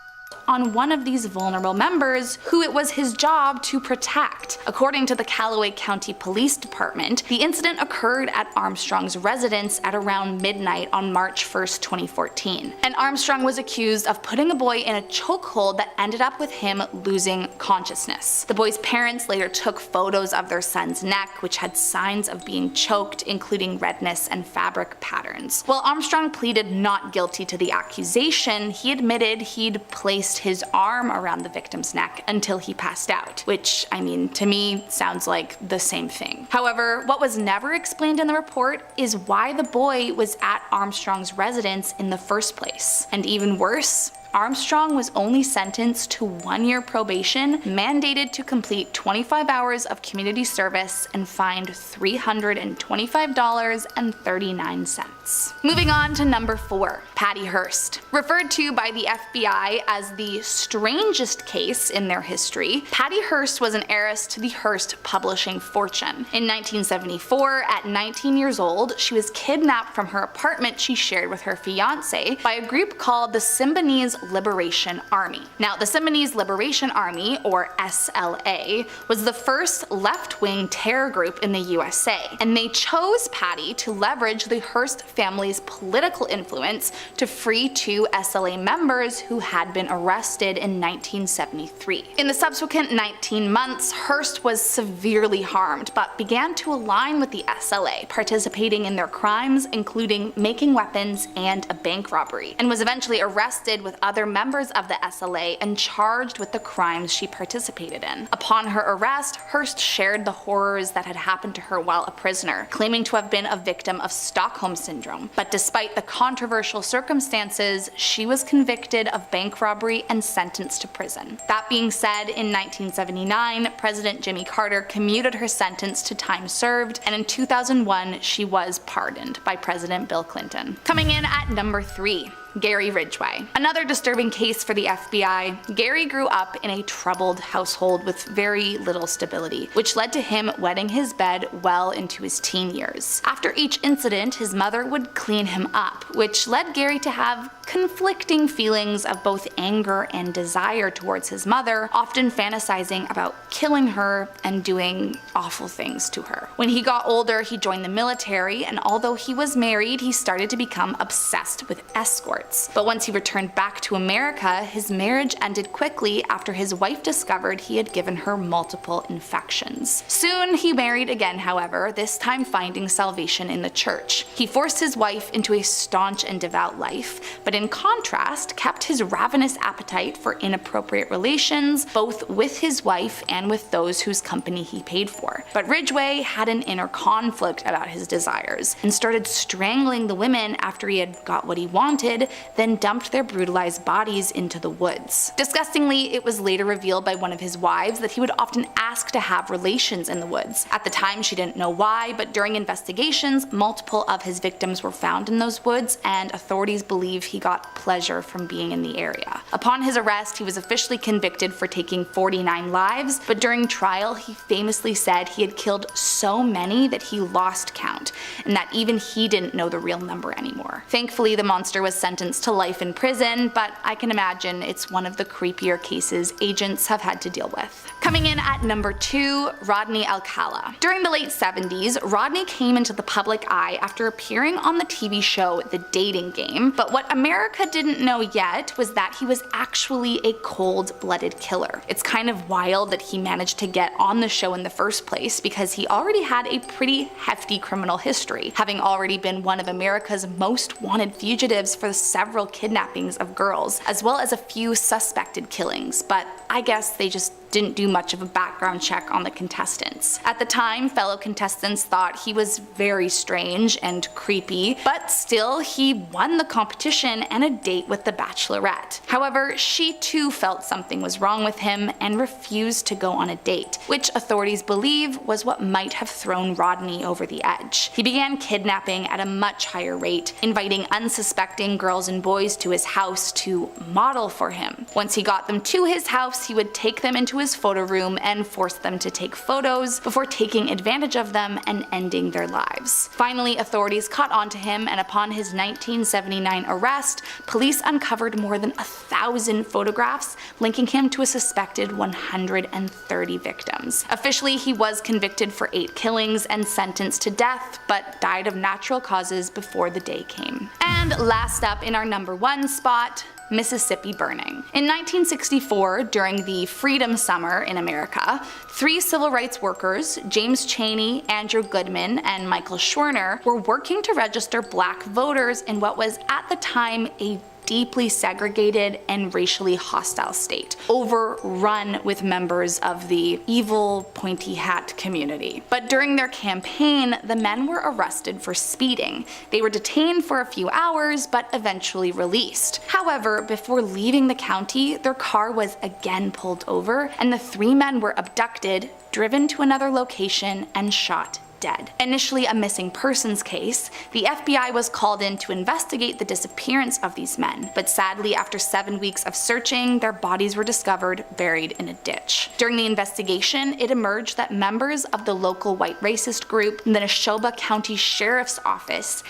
on one of these vulnerable members who it was his job to protect. According to the Callaway County Police Department, the incident occurred at Armstrong's residence at around midnight on March 1st, 2014, and Armstrong was accused of putting a boy in a chokehold that ended up with him losing consciousness. The boy's parents later took photos of their son's neck, which had signs of being choked, including redness and fabric patterns. While Armstrong pleaded not guilty to the accusation, he admitted he'd placed his arm around the victim's neck until he passed out, which, I mean, to me sounds like the same thing. However, what was never explained in the report is why the boy was at Armstrong's residence in the first place. And even worse, Armstrong was only sentenced to 1-year probation, mandated to complete 25 hours of community service, and fined $325.39. Moving on to number 4, Patty Hurst. Referred to by the FBI as the strangest case in their history, Patty Hurst was an heiress to the Hurst publishing fortune. In 1974, at 19 years old, she was kidnapped from her apartment she shared with her fiance by a group called the Symbionese Liberation Army. Now, the Symbionese Liberation Army, or SLA, was the first left-wing terror group in the USA, and they chose Patty to leverage the Hurst family's political influence to free 2 SLA members who had been arrested in 1973. In the subsequent 19 months, Hurst was severely harmed, but began to align with the SLA, participating in their crimes, including making weapons and a bank robbery, and was eventually arrested with other members of the SLA and charged with the crimes she participated in. Upon her arrest, Hurst shared the horrors that had happened to her while a prisoner, claiming to have been a victim of Stockholm Syndrome. But despite the controversial circumstances, she was convicted of bank robbery and sentenced to prison. That being said, in 1979, President Jimmy Carter commuted her sentence to time served, and in 2001, she was pardoned by President Bill Clinton. Coming in at number 3, Gary Ridgeway. Another disturbing case for the FBI, Gary grew up in a troubled household with very little stability, which led to him wetting his bed well into his teen years. After each incident, his mother would clean him up, which led Gary to have conflicting feelings of both anger and desire towards his mother, often fantasizing about killing her and doing awful things to her. When he got older, he joined the military, and although he was married, he started to become obsessed with escorts. But once he returned back to America, his marriage ended quickly after his wife discovered he had given her multiple infections. Soon he married again, however, this time finding salvation in the church. He forced his wife into a staunch and devout life, but in contrast, kept his ravenous appetite for inappropriate relations, both with his wife and with those whose company he paid for. But Ridgeway had an inner conflict about his desires, and started strangling the women after he had got what he wanted, then dumped their brutalized bodies into the woods. Disgustingly, it was later revealed by one of his wives that he would often ask to have relations in the woods. At the time, she didn't know why, but during investigations, multiple of his victims were found in those woods, and authorities believe he got pleasure from being in the area. Upon his arrest, he was officially convicted for taking 49 lives, but during trial, he famously said he had killed so many that he lost count, and that even he didn't know the real number anymore. Thankfully, the monster was sentenced to life in prison, but I can imagine it's one of the creepier cases agents have had to deal with. Coming in at number 2, Rodney Alcala. During the late 70s, Rodney came into the public eye after appearing on the TV show The Dating Game, but what America didn't know yet was that he was actually a cold-blooded killer. It's kind of wild that he managed to get on the show in the first place because he already had a pretty hefty criminal history, having already been one of America's most wanted fugitives for several kidnappings of girls, as well as a few suspected killings, but I guess they just didn't do much of a background check on the contestants. At the time, fellow contestants thought he was very strange and creepy, but still he won the competition and a date with the Bachelorette. However, she too felt something was wrong with him and refused to go on a date, which authorities believe was what might have thrown Rodney over the edge. He began kidnapping at a much higher rate, inviting unsuspecting girls and boys to his house to model for him. Once he got them to his house, he would take them into his photo room and force them to take photos before taking advantage of them and ending their lives. Finally, authorities caught on to him, and upon his 1979 arrest, police uncovered more than 1,000 photographs linking him to a suspected 130 victims. Officially, he was convicted for 8 killings and sentenced to death, but died of natural causes before the day came. And last up in our number 1 spot, Mississippi burning. In 1964, during the Freedom Summer in America, 3 civil rights workers, James Chaney, Andrew Goodman, and Michael Schwerner, were working to register black voters in what was at the time a deeply segregated and racially hostile state, overrun with members of the evil pointy hat community. But during their campaign, the men were arrested for speeding. They were detained for a few hours, but eventually released. However, before leaving the county, their car was again pulled over, and the 3 men were abducted, driven to another location, and shot dead. Initially a missing persons case, the FBI was called in to investigate the disappearance of these men, but sadly after 7 weeks of searching, their bodies were discovered buried in a ditch. During the investigation, it emerged that members of the local white racist group, the Neshoba County Sheriff's Office,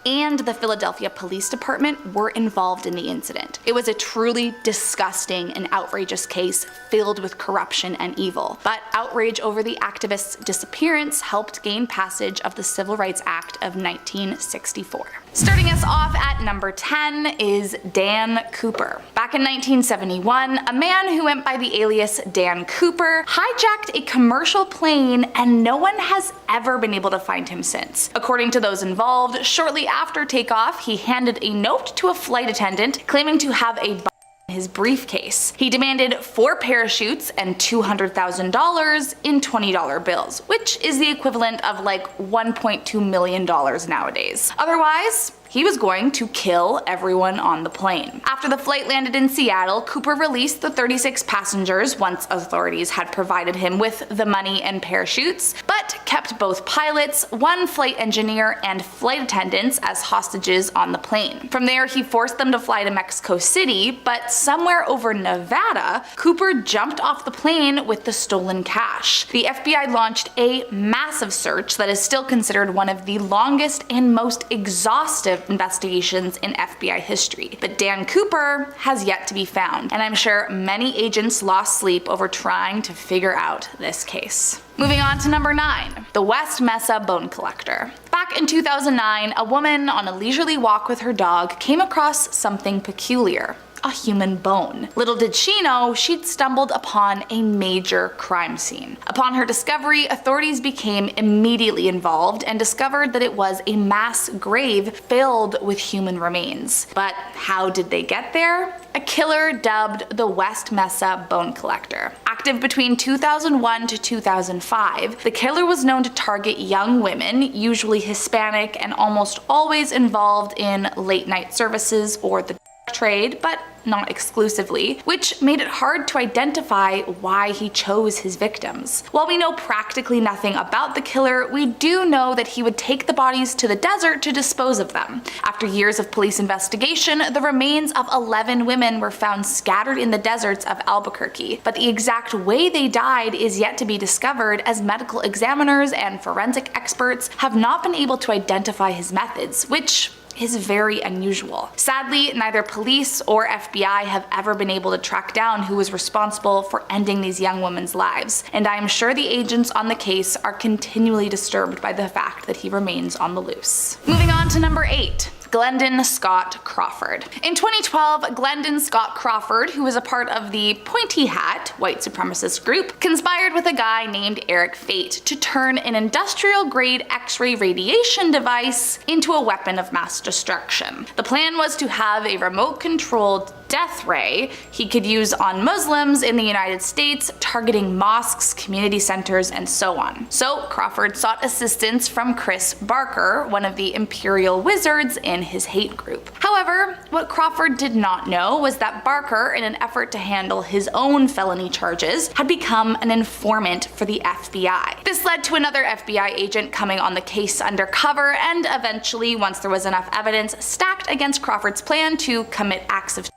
and the Philadelphia Police Department were involved in the incident. It was a truly disgusting and outrageous case filled with corruption and evil, but outrage over the activists' disappearance helped gain passage of the Civil Rights Act of 1964. Starting us off at number 10 is Dan Cooper. Back in 1971, a man who went by the alias Dan Cooper hijacked a commercial plane, and no one has ever been able to find him since. According to those involved, shortly after takeoff, he handed a note to a flight attendant claiming to have a bomb in his briefcase. He demanded 4 parachutes and $200,000 in $20 bills, which is the equivalent of like $1.2 million nowadays. Otherwise, he was going to kill everyone on the plane. After the flight landed in Seattle, Cooper released the 36 passengers once authorities had provided him with the money and parachutes, but kept both pilots, 1 flight engineer, and flight attendants as hostages on the plane. From there, he forced them to fly to Mexico City, but somewhere over Nevada, Cooper jumped off the plane with the stolen cash. The FBI launched a massive search that is still considered one of the longest and most exhaustive investigations in FBI history, but Dan Cooper has yet to be found, and I'm sure many agents lost sleep over trying to figure out this case. Moving on to number 9, the West Mesa bone collector. Back in 2009, a woman on a leisurely walk with her dog came across something peculiar. a human bone. Little did she know, she'd stumbled upon a major crime scene. Upon her discovery, authorities became immediately involved and discovered that it was a mass grave filled with human remains. But how did they get there? A killer dubbed the West Mesa Bone Collector. Active between 2001 to 2005, the killer was known to target young women, usually Hispanic and almost always involved in late-night services or the trade, but not exclusively, which made it hard to identify why he chose his victims. While we know practically nothing about the killer, we do know that he would take the bodies to the desert to dispose of them. After years of police investigation, the remains of 11 women were found scattered in the deserts of Albuquerque, but the exact way they died is yet to be discovered, as medical examiners and forensic experts have not been able to identify his methods, which is very unusual. Sadly, neither police or FBI have ever been able to track down who was responsible for ending these young women's lives, and I am sure the agents on the case are continually disturbed by the fact that he remains on the loose. Moving on to number 8. Glendon Scott Crawford. In 2012, Glendon Scott Crawford, who was a part of the Pointy Hat white supremacist group, conspired with a guy named Eric Fate to turn an industrial-grade X-ray radiation device into a weapon of mass destruction. The plan was to have a remote-controlled death ray he could use on Muslims in the United States, targeting mosques, community centers, and so on. So Crawford sought assistance from Chris Barker, one of the Imperial Wizards in his hate group. However, what Crawford did not know was that Barker, in an effort to handle his own felony charges, had become an informant for the FBI. This led to another FBI agent coming on the case undercover, and eventually, once there was enough evidence stacked against Crawford's plan to commit acts of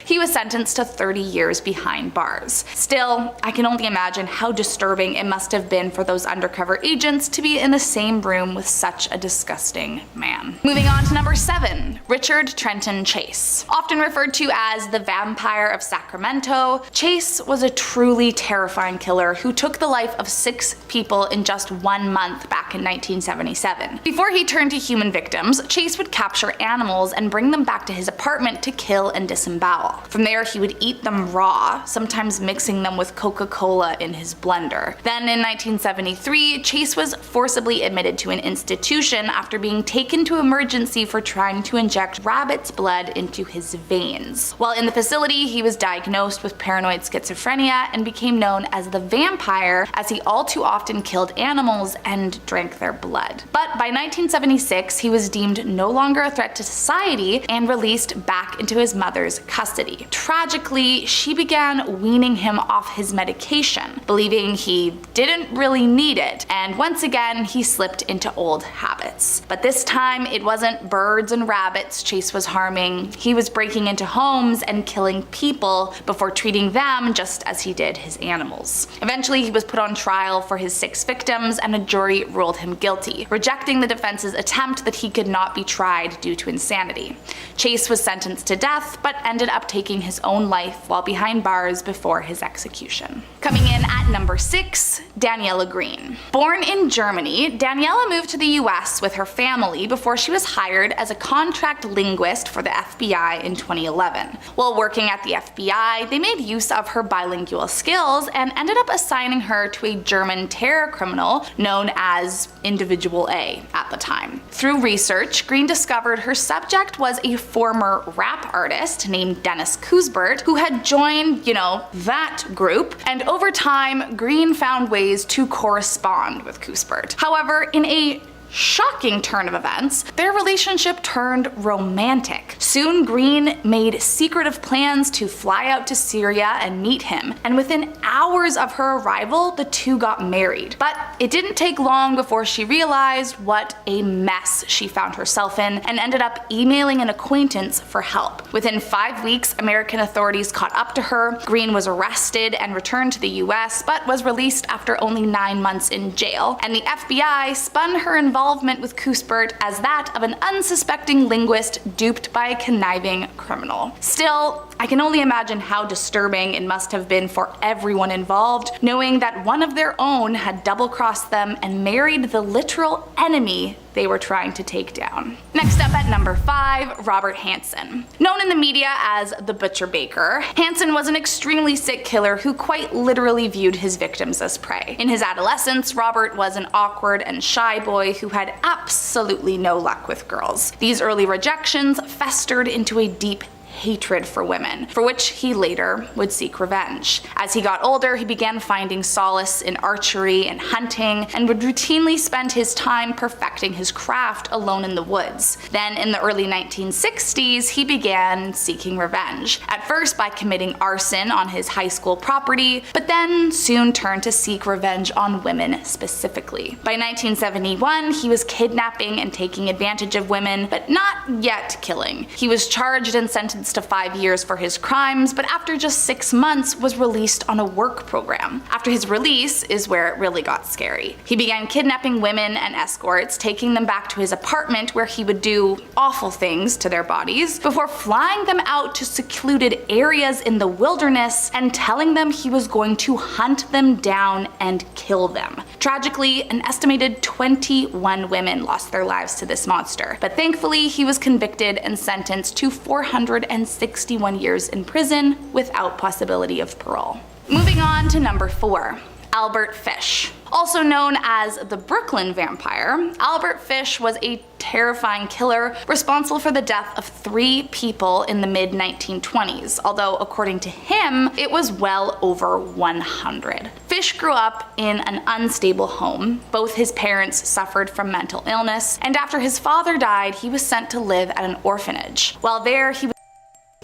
he was sentenced to 30 years behind bars. Still, I can only imagine how disturbing it must have been for those undercover agents to be in the same room with such a disgusting man. Moving on to number 7, Richard Trenton Chase. Often referred to as the Vampire of Sacramento, Chase was a truly terrifying killer who took the life of 6 people in just 1 month back in 1977. Before he turned to human victims, Chase would capture animals and bring them back to his apartment to kill and disembowel. From there, he would eat them raw, sometimes mixing them with Coca-Cola in his blender. Then in 1973, Chase was forcibly admitted to an institution after being taken to emergency for trying to inject rabbit's blood into his veins. While in the facility, he was diagnosed with paranoid schizophrenia and became known as the Vampire, as he all too often killed animals and drank their blood. But by 1976, he was deemed no longer a threat to society and released back into his mother's custody. Tragically, she began weaning him off his medication, believing he didn't really need it, and once again he slipped into old habits. But this time it wasn't birds and rabbits Chase was harming, he was breaking into homes and killing people before treating them just as he did his animals. Eventually he was put on trial for his 6 victims, and a jury ruled him guilty, rejecting the defense's attempt that he could not be tried due to insanity. Chase was sentenced to death, but ended up taking his own life while behind bars before his execution. Coming in at number 6, Daniela Green. Born in Germany, Daniela moved to the US with her family before she was hired as a contract linguist for the FBI in 2011. While working at the FBI, they made use of her bilingual skills and ended up assigning her to a German terror criminal known as Individual A at the time. Through research, Green discovered her subject was a former rap artist named Dennis Cuthbert, who had joined, that group, and over time, Green found ways to correspond with Cuthbert. However, in a shocking turn of events, their relationship turned romantic. Soon, Green made secretive plans to fly out to Syria and meet him, and within hours of her arrival, the two got married. But it didn't take long before she realized what a mess she found herself in, and ended up emailing an acquaintance for help. Within 5 weeks, American authorities caught up to her. Green was arrested and returned to the US, but was released after only 9 months in jail, and the FBI spun her involvement with Cuthbert as that of an unsuspecting linguist duped by a conniving criminal. Still, I can only imagine how disturbing it must have been for everyone involved, knowing that one of their own had double-crossed them and married the literal enemy they were trying to take down. Next up at number 5, Robert Hansen. Known in the media as the Butcher Baker, Hansen was an extremely sick killer who quite literally viewed his victims as prey. In his adolescence, Robert was an awkward and shy boy who had absolutely no luck with girls. These early rejections festered into a deep hatred for women, for which he later would seek revenge. As he got older, he began finding solace in archery and hunting, and would routinely spend his time perfecting his craft alone in the woods. Then in the early 1960s, he began seeking revenge, at first by committing arson on his high school property, but then soon turned to seek revenge on women specifically. By 1971, he was kidnapping and taking advantage of women, but not yet killing. He was charged and sentenced to 5 years for his crimes, but after just 6 months was released on a work program. After his release is where it really got scary. He began kidnapping women and escorts, taking them back to his apartment where he would do awful things to their bodies, before flying them out to secluded areas in the wilderness and telling them he was going to hunt them down and kill them. Tragically, an estimated 21 women lost their lives to this monster, but thankfully he was convicted and sentenced to 461 years in prison without possibility of parole. Moving on to number 4. Albert Fish. Also known as the Brooklyn Vampire, Albert Fish was a terrifying killer responsible for the death of 3 people in the mid-1920s, although according to him, it was well over 100. Fish grew up in an unstable home. Both his parents suffered from mental illness, and after his father died, he was sent to live at an orphanage. While there, he was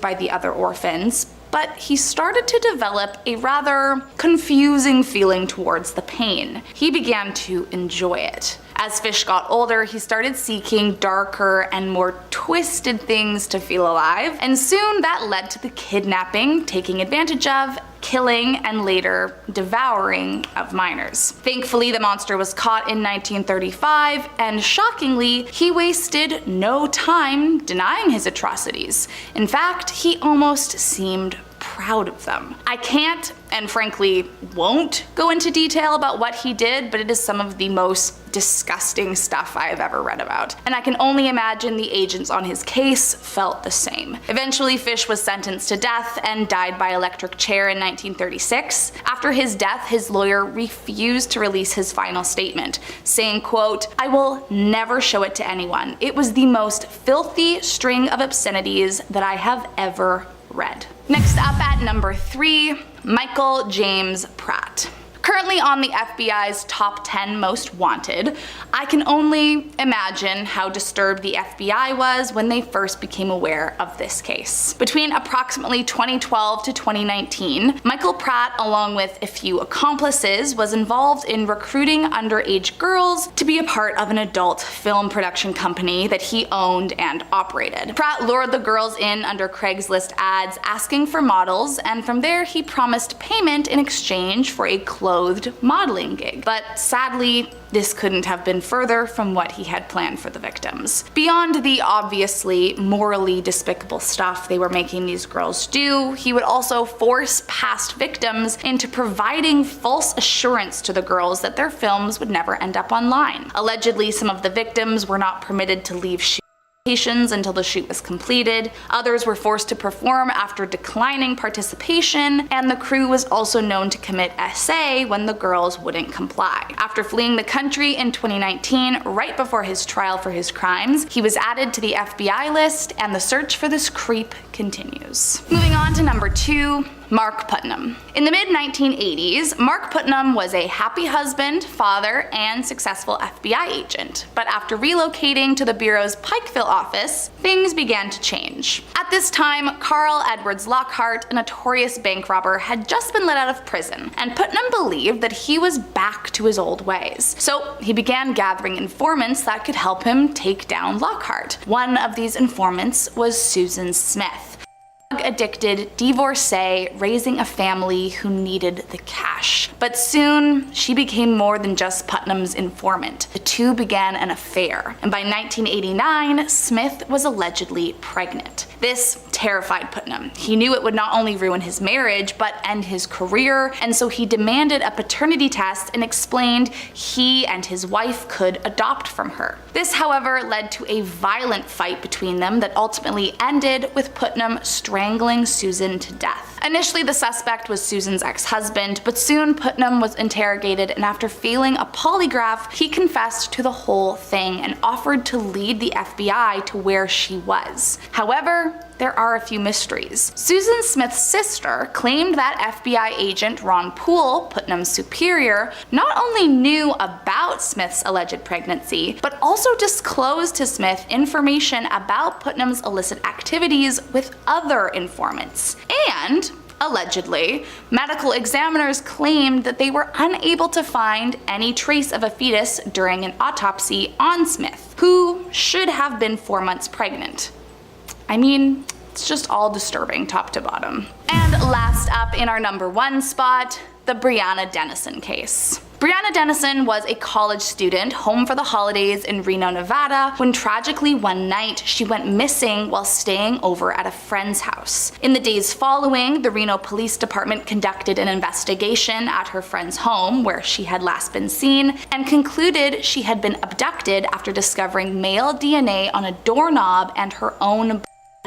by the other orphans, but he started to develop a rather confusing feeling towards the pain. He began to enjoy it. As Fish got older, he started seeking darker and more twisted things to feel alive, and soon that led to the kidnapping, taking advantage of, killing, and later devouring of minors. Thankfully, the monster was caught in 1935, and shockingly, he wasted no time denying his atrocities. In fact, he almost seemed proud of them. I can't, and frankly won't, go into detail about what he did, but it is some of the most disgusting stuff I have ever read about. And I can only imagine the agents on his case felt the same. Eventually, Fish was sentenced to death and died by electric chair in 1936. After his death, his lawyer refused to release his final statement, saying, quote, "I will never show it to anyone. It was the most filthy string of obscenities that I have ever read." Next up at number 3, Michael James Pratt. Currently on the FBI's top 10 most wanted, I can only imagine how disturbed the FBI was when they first became aware of this case. Between approximately 2012 to 2019, Michael Pratt, along with a few accomplices, was involved in recruiting underage girls to be a part of an adult film production company that he owned and operated. Pratt lured the girls in under Craigslist ads asking for models, and from there he promised payment in exchange for a clothed modeling gig. But sadly, this couldn't have been further from what he had planned for the victims. Beyond the obviously morally despicable stuff they were making these girls do, he would also force past victims into providing false assurance to the girls that their films would never end up online. Allegedly, some of the victims were not permitted to leave locations until the shoot was completed, others were forced to perform after declining participation, and the crew was also known to commit SA when the girls wouldn't comply. After fleeing the country in 2019, right before his trial for his crimes, he was added to the FBI list, and the search for this creep continues. Moving on to number 2, Mark Putnam. In the mid-1980s, Mark Putnam was a happy husband, father, and successful FBI agent. But after relocating to the Bureau's Pikeville office, things began to change. At this time, Carl Edwards Lockhart, a notorious bank robber, had just been let out of prison, and Putnam believed that he was back to his old ways. So he began gathering informants that could help him take down Lockhart. One of these informants was Susan Smith. addicted divorcee raising a family who needed the cash. But soon, she became more than just Putnam's informant. The two began an affair, and by 1989, Smith was allegedly pregnant. This terrified Putnam. He knew it would not only ruin his marriage, but end his career, and so he demanded a paternity test and explained he and his wife could adopt from her. This, however, led to a violent fight between them that ultimately ended with Putnam strangling Susan to death. Initially, the suspect was Susan's ex-husband, but soon Putnam was interrogated, and after failing a polygraph, he confessed to the whole thing and offered to lead the FBI to where she was. However, there are a few mysteries. Susan Smith's sister claimed that FBI agent Ron Poole, Putnam's superior, not only knew about Smith's alleged pregnancy, but also disclosed to Smith information about Putnam's illicit activities with other informants. And allegedly, medical examiners claimed that they were unable to find any trace of a fetus during an autopsy on Smith, who should have been 4 months pregnant. I mean, it's just all disturbing top to bottom. And last up in our number 1 spot, the Brianna Dennison case. Brianna Dennison was a college student home for the holidays in Reno, Nevada, when tragically one night she went missing while staying over at a friend's house. In the days following, the Reno Police Department conducted an investigation at her friend's home where she had last been seen and concluded she had been abducted after discovering male DNA on a doorknob and her own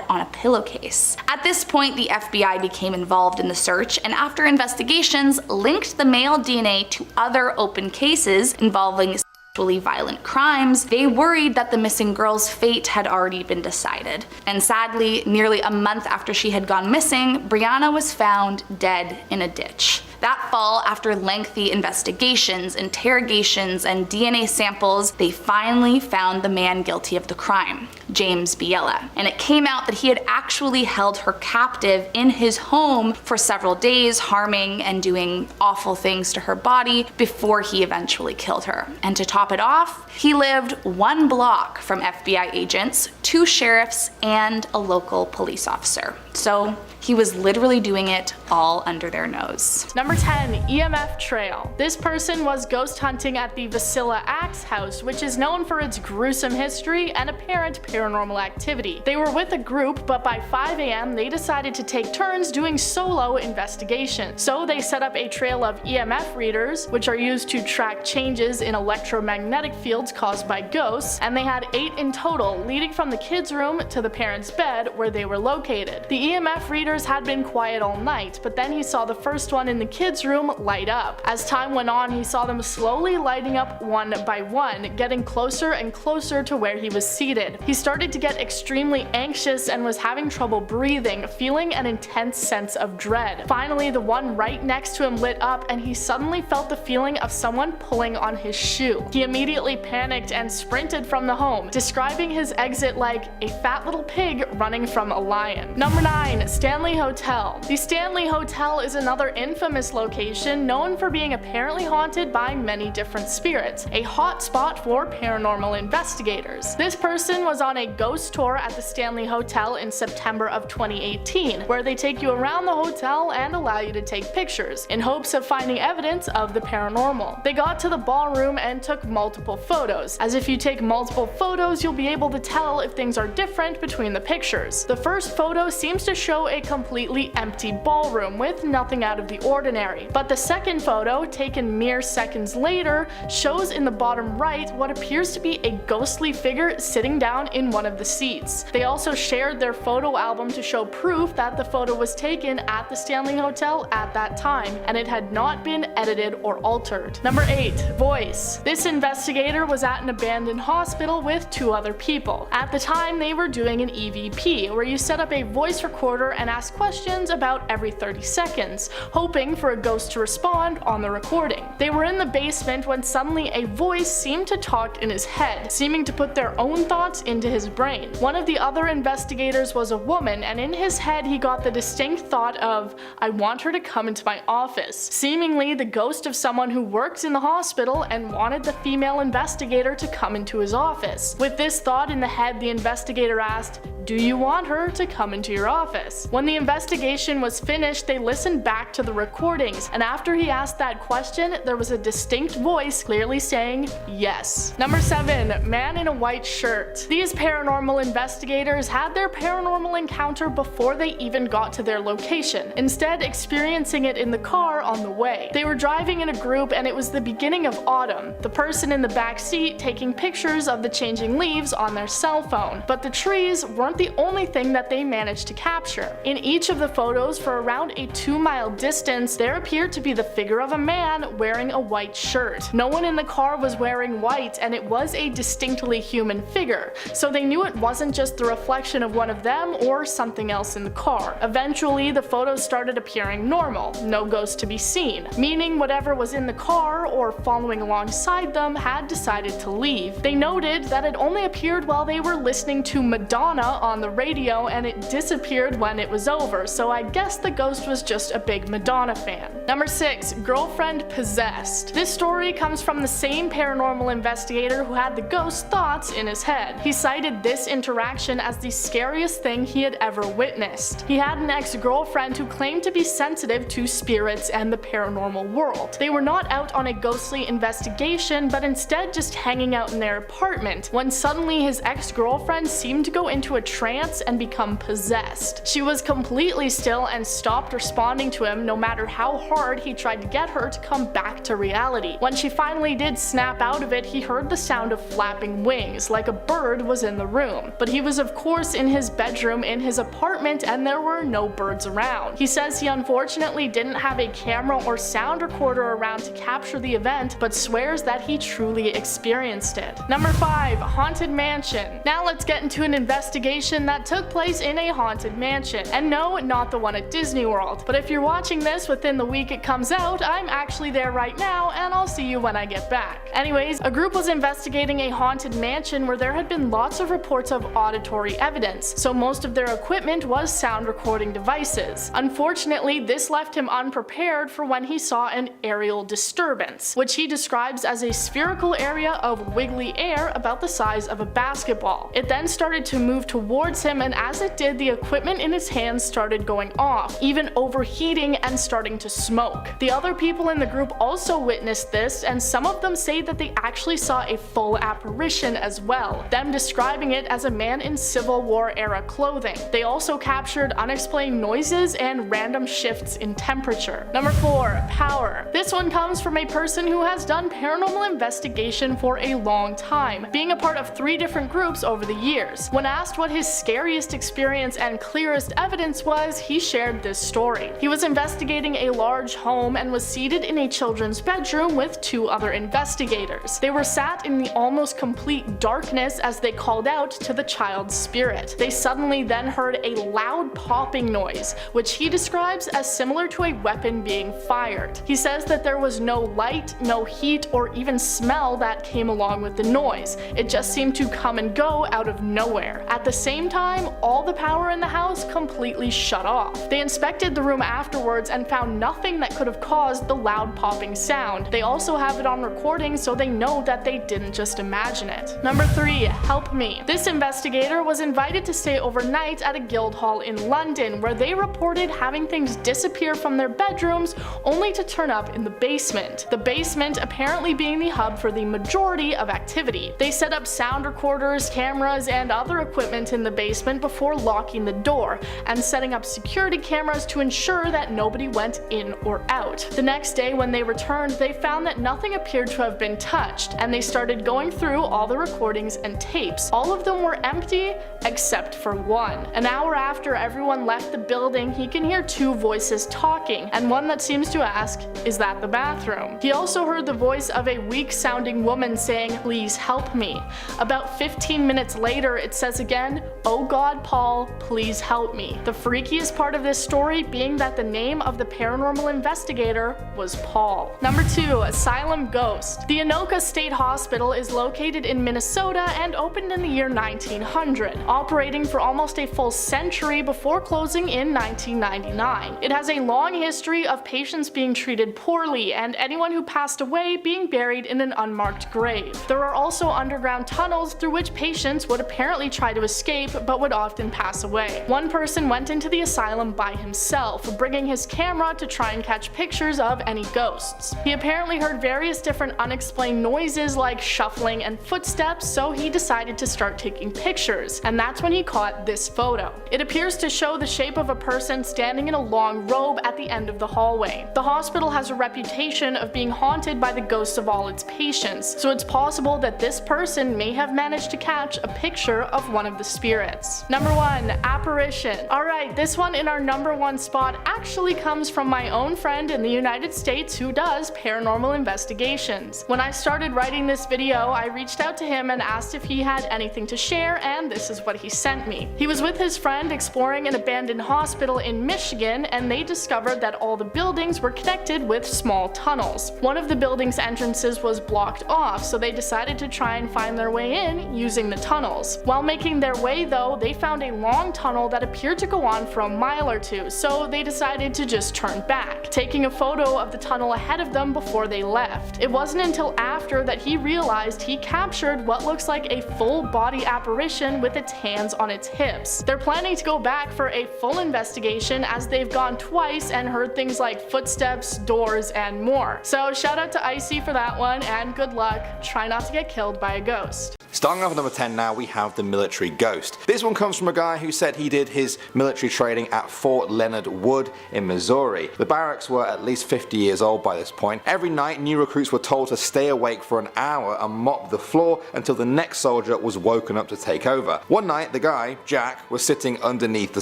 on a pillowcase. At this point, the FBI became involved in the search, and after investigations linked the male DNA to other open cases involving sexually violent crimes, they worried that the missing girl's fate had already been decided. And sadly, nearly a month after she had gone missing, Brianna was found dead in a ditch. That fall, after lengthy investigations, interrogations, and DNA samples, they finally found the man guilty of the crime, James Biella. And it came out that he had actually held her captive in his home for several days, harming and doing awful things to her body before he eventually killed her. And to top it off, he lived 1 block from FBI agents, 2 sheriffs, and a local police officer. So he was literally doing it all under their nose. Number 10, EMF Trail. This person was ghost hunting at the Vasilla Axe House, which is known for its gruesome history and apparent paranormal activity. They were with a group, but by 5 a.m. they decided to take turns doing solo investigations. So they set up a trail of EMF readers, which are used to track changes in electromagnetic fields caused by ghosts, and they had 8 in total, leading from the kids' room to the parents' bed where they were located. The EMF readers had been quiet all night, but then he saw the first one in the kids' room light up. As time went on, he saw them slowly lighting up one by one, getting closer and closer to where he was seated. He started to get extremely anxious and was having trouble breathing, feeling an intense sense of dread. Finally, the one right next to him lit up, and he suddenly felt the feeling of someone pulling on his shoe. He immediately panicked and sprinted from the home, describing his exit like a fat little pig running from a lion. Number 9, Stanley Hotel. The Stanley Hotel is another infamous location known for being apparently haunted by many different spirits, a hot spot for paranormal investigators. This person was on a ghost tour at the Stanley Hotel in September of 2018, where they take you around the hotel and allow you to take pictures, in hopes of finding evidence of the paranormal. They got to the ballroom and took multiple photos, as if you take multiple photos you'll be able to tell if things are different between the pictures. The first photo seems to show a completely empty ballroom with nothing out of the ordinary, but the second photo, taken mere seconds later, shows in the bottom right what appears to be a ghostly figure sitting down in one of the seats. They also shared their photo album to show proof that the photo was taken at the Stanley Hotel at that time, and it had not been edited or altered. Number 8, Voice. This investigator was at an abandoned hospital with 2 other people. At the time, they were doing an EVP, where you set up a voice recorder and ask questions about every 30 seconds, hoping for for a ghost to respond on the recording. They were in the basement when suddenly a voice seemed to talk in his head, seeming to put their own thoughts into his brain. One of the other investigators was a woman, and in his head he got the distinct thought of, "I want her to come into my office," seemingly the ghost of someone who works in the hospital and wanted the female investigator to come into his office. With this thought in the head, the investigator asked, "Do you want her to come into your office?" When the investigation was finished, they listened back to the recordings, and after he asked that question, there was a distinct voice clearly saying yes. Number 7. Man in a white shirt. These paranormal investigators had their paranormal encounter before they even got to their location, instead experiencing it in the car on the way. They were driving in a group and it was the beginning of autumn, the person in the back seat taking pictures of the changing leaves on their cell phone, but the trees weren't the only thing that they managed to capture. In each of the photos for around a 2-mile distance, there appeared to be the figure of a man wearing a white shirt. No one in the car was wearing white, and it was a distinctly human figure, so they knew it wasn't just the reflection of one of them or something else in the car. Eventually, the photos started appearing normal, no ghost to be seen, meaning whatever was in the car or following alongside them had decided to leave. They noted that it only appeared while they were listening to Madonna on the radio, and it disappeared when it was over, so I guess the ghost was just a big Madonna fan. Number 6. Girlfriend possessed. This story comes from the same paranormal investigator who had the ghost's thoughts in his head. He cited this interaction as the scariest thing he had ever witnessed. He had an ex-girlfriend who claimed to be sensitive to spirits and the paranormal world. They were not out on a ghostly investigation, but instead just hanging out in their apartment, when suddenly his ex-girlfriend seemed to go into a trance and become possessed. She was completely still and stopped responding to him no matter how hard he tried to get her to come back to reality. When she finally did snap out of it, he heard the sound of flapping wings, like a bird was in the room. But he was of course in his bedroom in his apartment and there were no birds around. He says he unfortunately didn't have a camera or sound recorder around to capture the event, but swears that he truly experienced it. Number 5. Haunted mansion. Now let's get into an investigation that took place in a haunted mansion. And no, not the one at Disney World. But if you're watching this within the week it comes out, I'm actually there right now and I'll see you when I get back. Anyways, a group was investigating a haunted mansion where there had been lots of reports of auditory evidence, so most of their equipment was sound recording devices. Unfortunately, this left him unprepared for when he saw an aerial disturbance, which he describes as a spherical area of wiggly air about the size of a basketball. It then started to move towards him, and as it did, the equipment in his hands started going off, even overheating and starting to smoke. The other people in the group also witnessed this, and some of them say that they actually saw a full apparition as well, them describing it as a man in Civil War era clothing. They also captured unexplained noises and random shifts in temperature. Number 4. Power. This one comes from a person who has done paranormal investigation for a long time, being a part of 3 different groups over the years. When asked what his scariest experience and clearest evidence was, he shared this story. He was investigating a large home and was seated in a children's bedroom with 2 other investigators. They were sat in the almost complete darkness as they called out to the child's spirit. They suddenly then heard a loud popping noise, which he describes as similar to a weapon being fired. He says that there was no light, no heat, or even smell that came along with the noise. It just seemed to come and go out of nowhere. At the same time, all the power in the house completely shut off. They inspected the room afterwards and found nothing that could have caused the loud popping sound. They also have it on recording, so they know that they didn't just imagine it. Number 3. Help me. This investigator was invited to stay overnight at a guild hall in London, where they reported having things disappear from their bedrooms only to turn up in the basement. The basement apparently being the hub for the majority of activity. They set up sound recorders, cameras, and other equipment in the basement before locking the door, and setting up security cameras to ensure that nobody went in or out. The next day when they returned, they found that nothing appeared to have been touched, and they started going through all the recordings and tapes. All of them were empty except for one. An hour after everyone left the building, he can hear 2 voices talking, and one that seems to ask, "Is that the bathroom?" He also heard the voice of a weak-sounding woman saying, "Please help me." About 15 minutes later, it says again, "Oh God, Paul, please help me." The freakiest part of this story being that the name of the paranormal paranormal investigator was Paul. Number 2. Asylum Ghost. The Anoka State Hospital is located in Minnesota and opened in the year 1900, operating for almost a full century before closing in 1999. It has a long history of patients being treated poorly and anyone who passed away being buried in an unmarked grave. There are also underground tunnels through which patients would apparently try to escape but would often pass away. One person went into the asylum by himself, bringing his camera to try and catch pictures of any ghosts. He apparently heard various different unexplained noises like shuffling and footsteps, so he decided to start taking pictures, and that's when he caught this photo. It appears to show the shape of a person standing in a long robe at the end of the hallway. The hospital has a reputation of being haunted by the ghosts of all its patients, so it's possible that this person may have managed to catch a picture of one of the spirits. Number 1. Apparition. Alright, this one in our number 1 spot actually comes from my own friend in the United States who does paranormal investigations. When I started writing this video, I reached out to him and asked if he had anything to share, and this is what he sent me. He was with his friend exploring an abandoned hospital in Michigan, and they discovered that all the buildings were connected with small tunnels. One of the building's entrances was blocked off, so they decided to try and find their way in using the tunnels. While making their way though, they found a long tunnel that appeared to go on for a mile or two, so they decided to just turn back, taking a photo of the tunnel ahead of them before they left. It wasn't until after that he realized he captured what looks like a full body apparition with its hands on its hips. They're planning to go back for a full investigation as they've gone twice and heard things like footsteps, doors, and more. So shout out to Icy for that one, and good luck. Try not to get killed by a ghost. Starting off at number 10 now, we have the military ghost. This one comes from a guy who said he did his military training at Fort Leonard Wood in Missouri. The barracks were at least 50 years old by this point. Every night, new recruits were told to stay awake for an hour and mop the floor until the next soldier was woken up to take over. One night, the guy, Jack, was sitting underneath the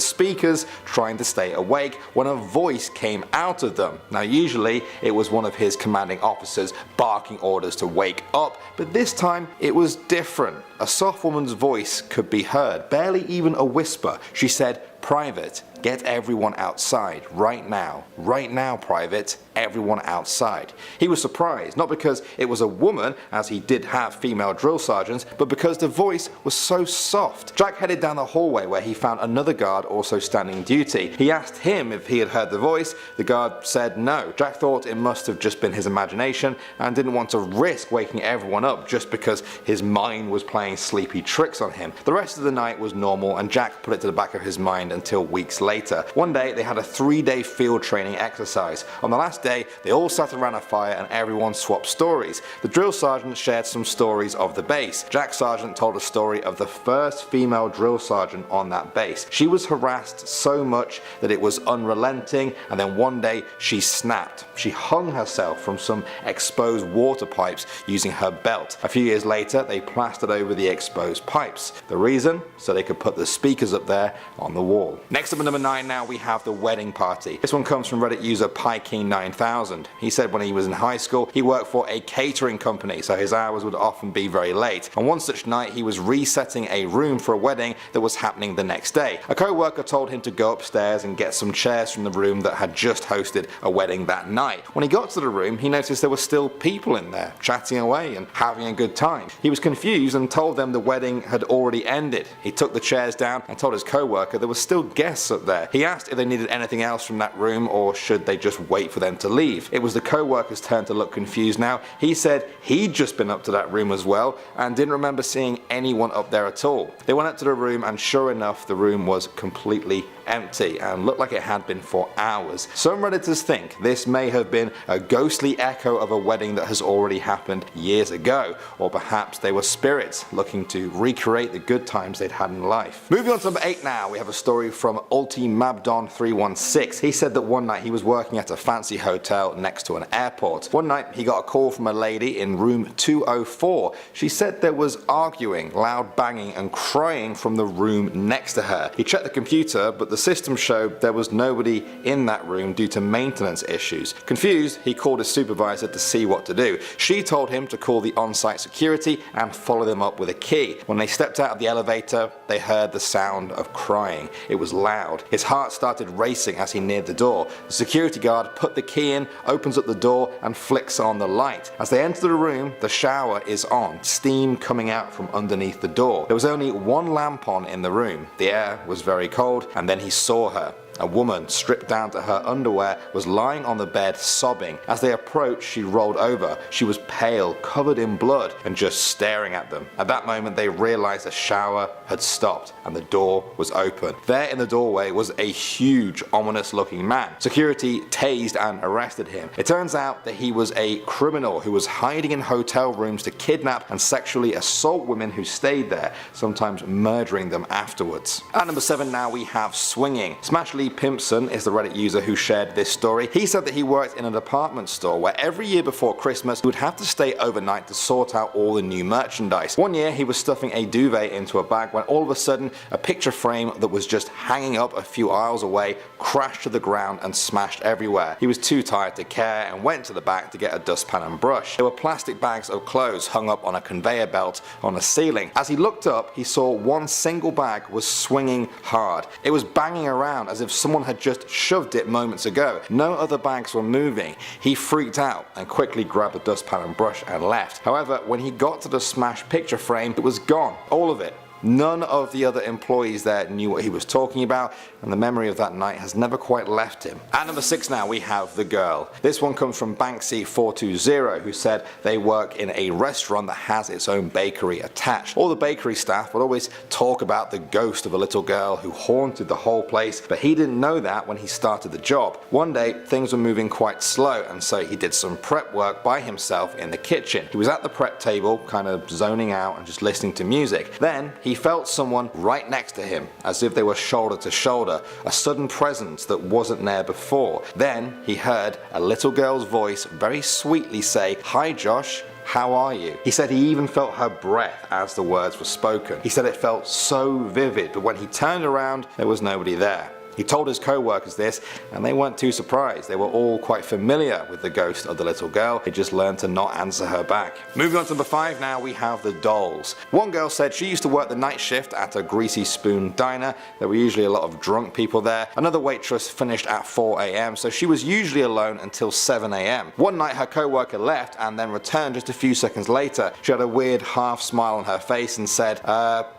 speakers trying to stay awake when a voice came out of them. Now usually, it was one of his commanding officers barking orders to wake up, but this time it was different. A soft woman's voice could be heard, barely even a whisper. She said, "Private, get everyone outside, right now. Right now, Private, everyone outside." He was surprised, not because it was a woman, as he did have female drill sergeants, but because the voice was so soft. Jack headed down the hallway where he found another guard also standing duty. He asked him if he had heard the voice. The guard said no. Jack thought it must have just been his imagination and didn't want to risk waking everyone up just because his mind was playing sleepy tricks on him. The rest of the night was normal, and Jack put it to the back of his mind until weeks later. One day they had a 3-day field training exercise. On the last day, they all sat around a fire and everyone swapped stories. The drill sergeant shared some stories of the base. Jack's sergeant told a story of the first female drill sergeant on that base. She was harassed so much that it was unrelenting, and then one day she snapped. She hung herself from some exposed water pipes using her belt. A few years later, they plastered over the exposed pipes. The reason? So they could put the speakers up there on the wall. Next up at number 9 now, we have the wedding party. This one comes from Reddit user PyKing9000. He said when he was in high school, he worked for a catering company, so his hours would often be very late. On one such night, he was resetting a room for a wedding that was happening the next day. A co-worker told him to go upstairs and get some chairs from the room that had just hosted a wedding that night. When he got to the room, he noticed there were still people in there, chatting away and having a good time. He was confused and told them the wedding had already ended. He took the chairs down and told his co-worker there were still guests up there. He asked if they needed anything else from that room or should they just wait for them to leave. It was the co-worker's turn to look confused now. He said he'd just been up to that room as well and didn't remember seeing anyone up there at all. They went up to the room and sure enough, the room was completely empty and looked like it had been for hours. Some Redditors think this may have been a ghostly echo of a wedding that has already happened years ago, or perhaps they were spirits looking to recreate the good times they'd had in life. Moving on to number 8 now, we have a story from UltiMabdon316. He said that one night he was working at a fancy hotel next to an airport. One night he got a call from a lady in room 204. She said there was arguing, loud banging and crying from the room next to her. He checked the computer, but the the system showed there was nobody in that room due to maintenance issues. Confused, he called his supervisor to see what to do. She told him to call the on-site security and follow them up with a key. When they stepped out of the elevator, they heard the sound of crying. It was loud. His heart started racing as he neared the door. The security guard put the key in, opens up the door and flicks on the light. As they enter the room, the shower is on, steam coming out from underneath the door. There was only one lamp on in the room. The air was very cold, and then he saw her. A woman, stripped down to her underwear, was lying on the bed sobbing. As they approached, she rolled over. She was pale, covered in blood, and just staring at them. At that moment, they realized the shower had stopped and the door was open. There in the doorway was a huge, ominous-looking man. Security tased and arrested him. It turns out that he was a criminal who was hiding in hotel rooms to kidnap and sexually assault women who stayed there, sometimes murdering them afterwards. At number 7 now we have swinging. Smashly Pimpson is the Reddit user who shared this story. He said that he worked in a department store where every year before Christmas he would have to stay overnight to sort out all the new merchandise. One year he was stuffing a duvet into a bag when all of a sudden a picture frame that was just hanging up a few aisles away crashed to the ground and smashed everywhere. He was too tired to care and went to the back to get a dustpan and brush. There were plastic bags of clothes hung up on a conveyor belt on the ceiling. As he looked up, he saw one single bag was swinging hard. It was banging around as if someone had just shoved it moments ago. No other bags were moving. He freaked out and quickly grabbed the dustpan and brush and left. However, when he got to the smashed picture frame, it was gone. All of it. None of the other employees there knew what he was talking about, and the memory of that night has never quite left him. At number 6 now we have The Girl. This one comes from Banksy420, who said they work in a restaurant that has its own bakery attached. All the bakery staff would always talk about the ghost of a little girl who haunted the whole place, but he didn't know that when he started the job. One day things were moving quite slow, and so he did some prep work by himself in the kitchen. He was at the prep table, kind of zoning out and just listening to music. Then he felt someone right next to him, as if they were shoulder to shoulder, a sudden presence that wasn't there before. Then he heard a little girl's voice very sweetly say, "Hi Josh, how are you?" He said he even felt her breath as the words were spoken. He said it felt so vivid, but when he turned around, there was nobody there. He told his co-workers this, and they weren't too surprised. They were all quite familiar with the ghost of the little girl. They just learned to not answer her back. Moving on to number 5 now, we have the dolls. One girl said she used to work the night shift at a Greasy Spoon diner. There were usually a lot of drunk people there. Another waitress finished at 4 AM, so she was usually alone until 7 AM. One night her co-worker left and then returned just a few seconds later. She had a weird half smile on her face and said,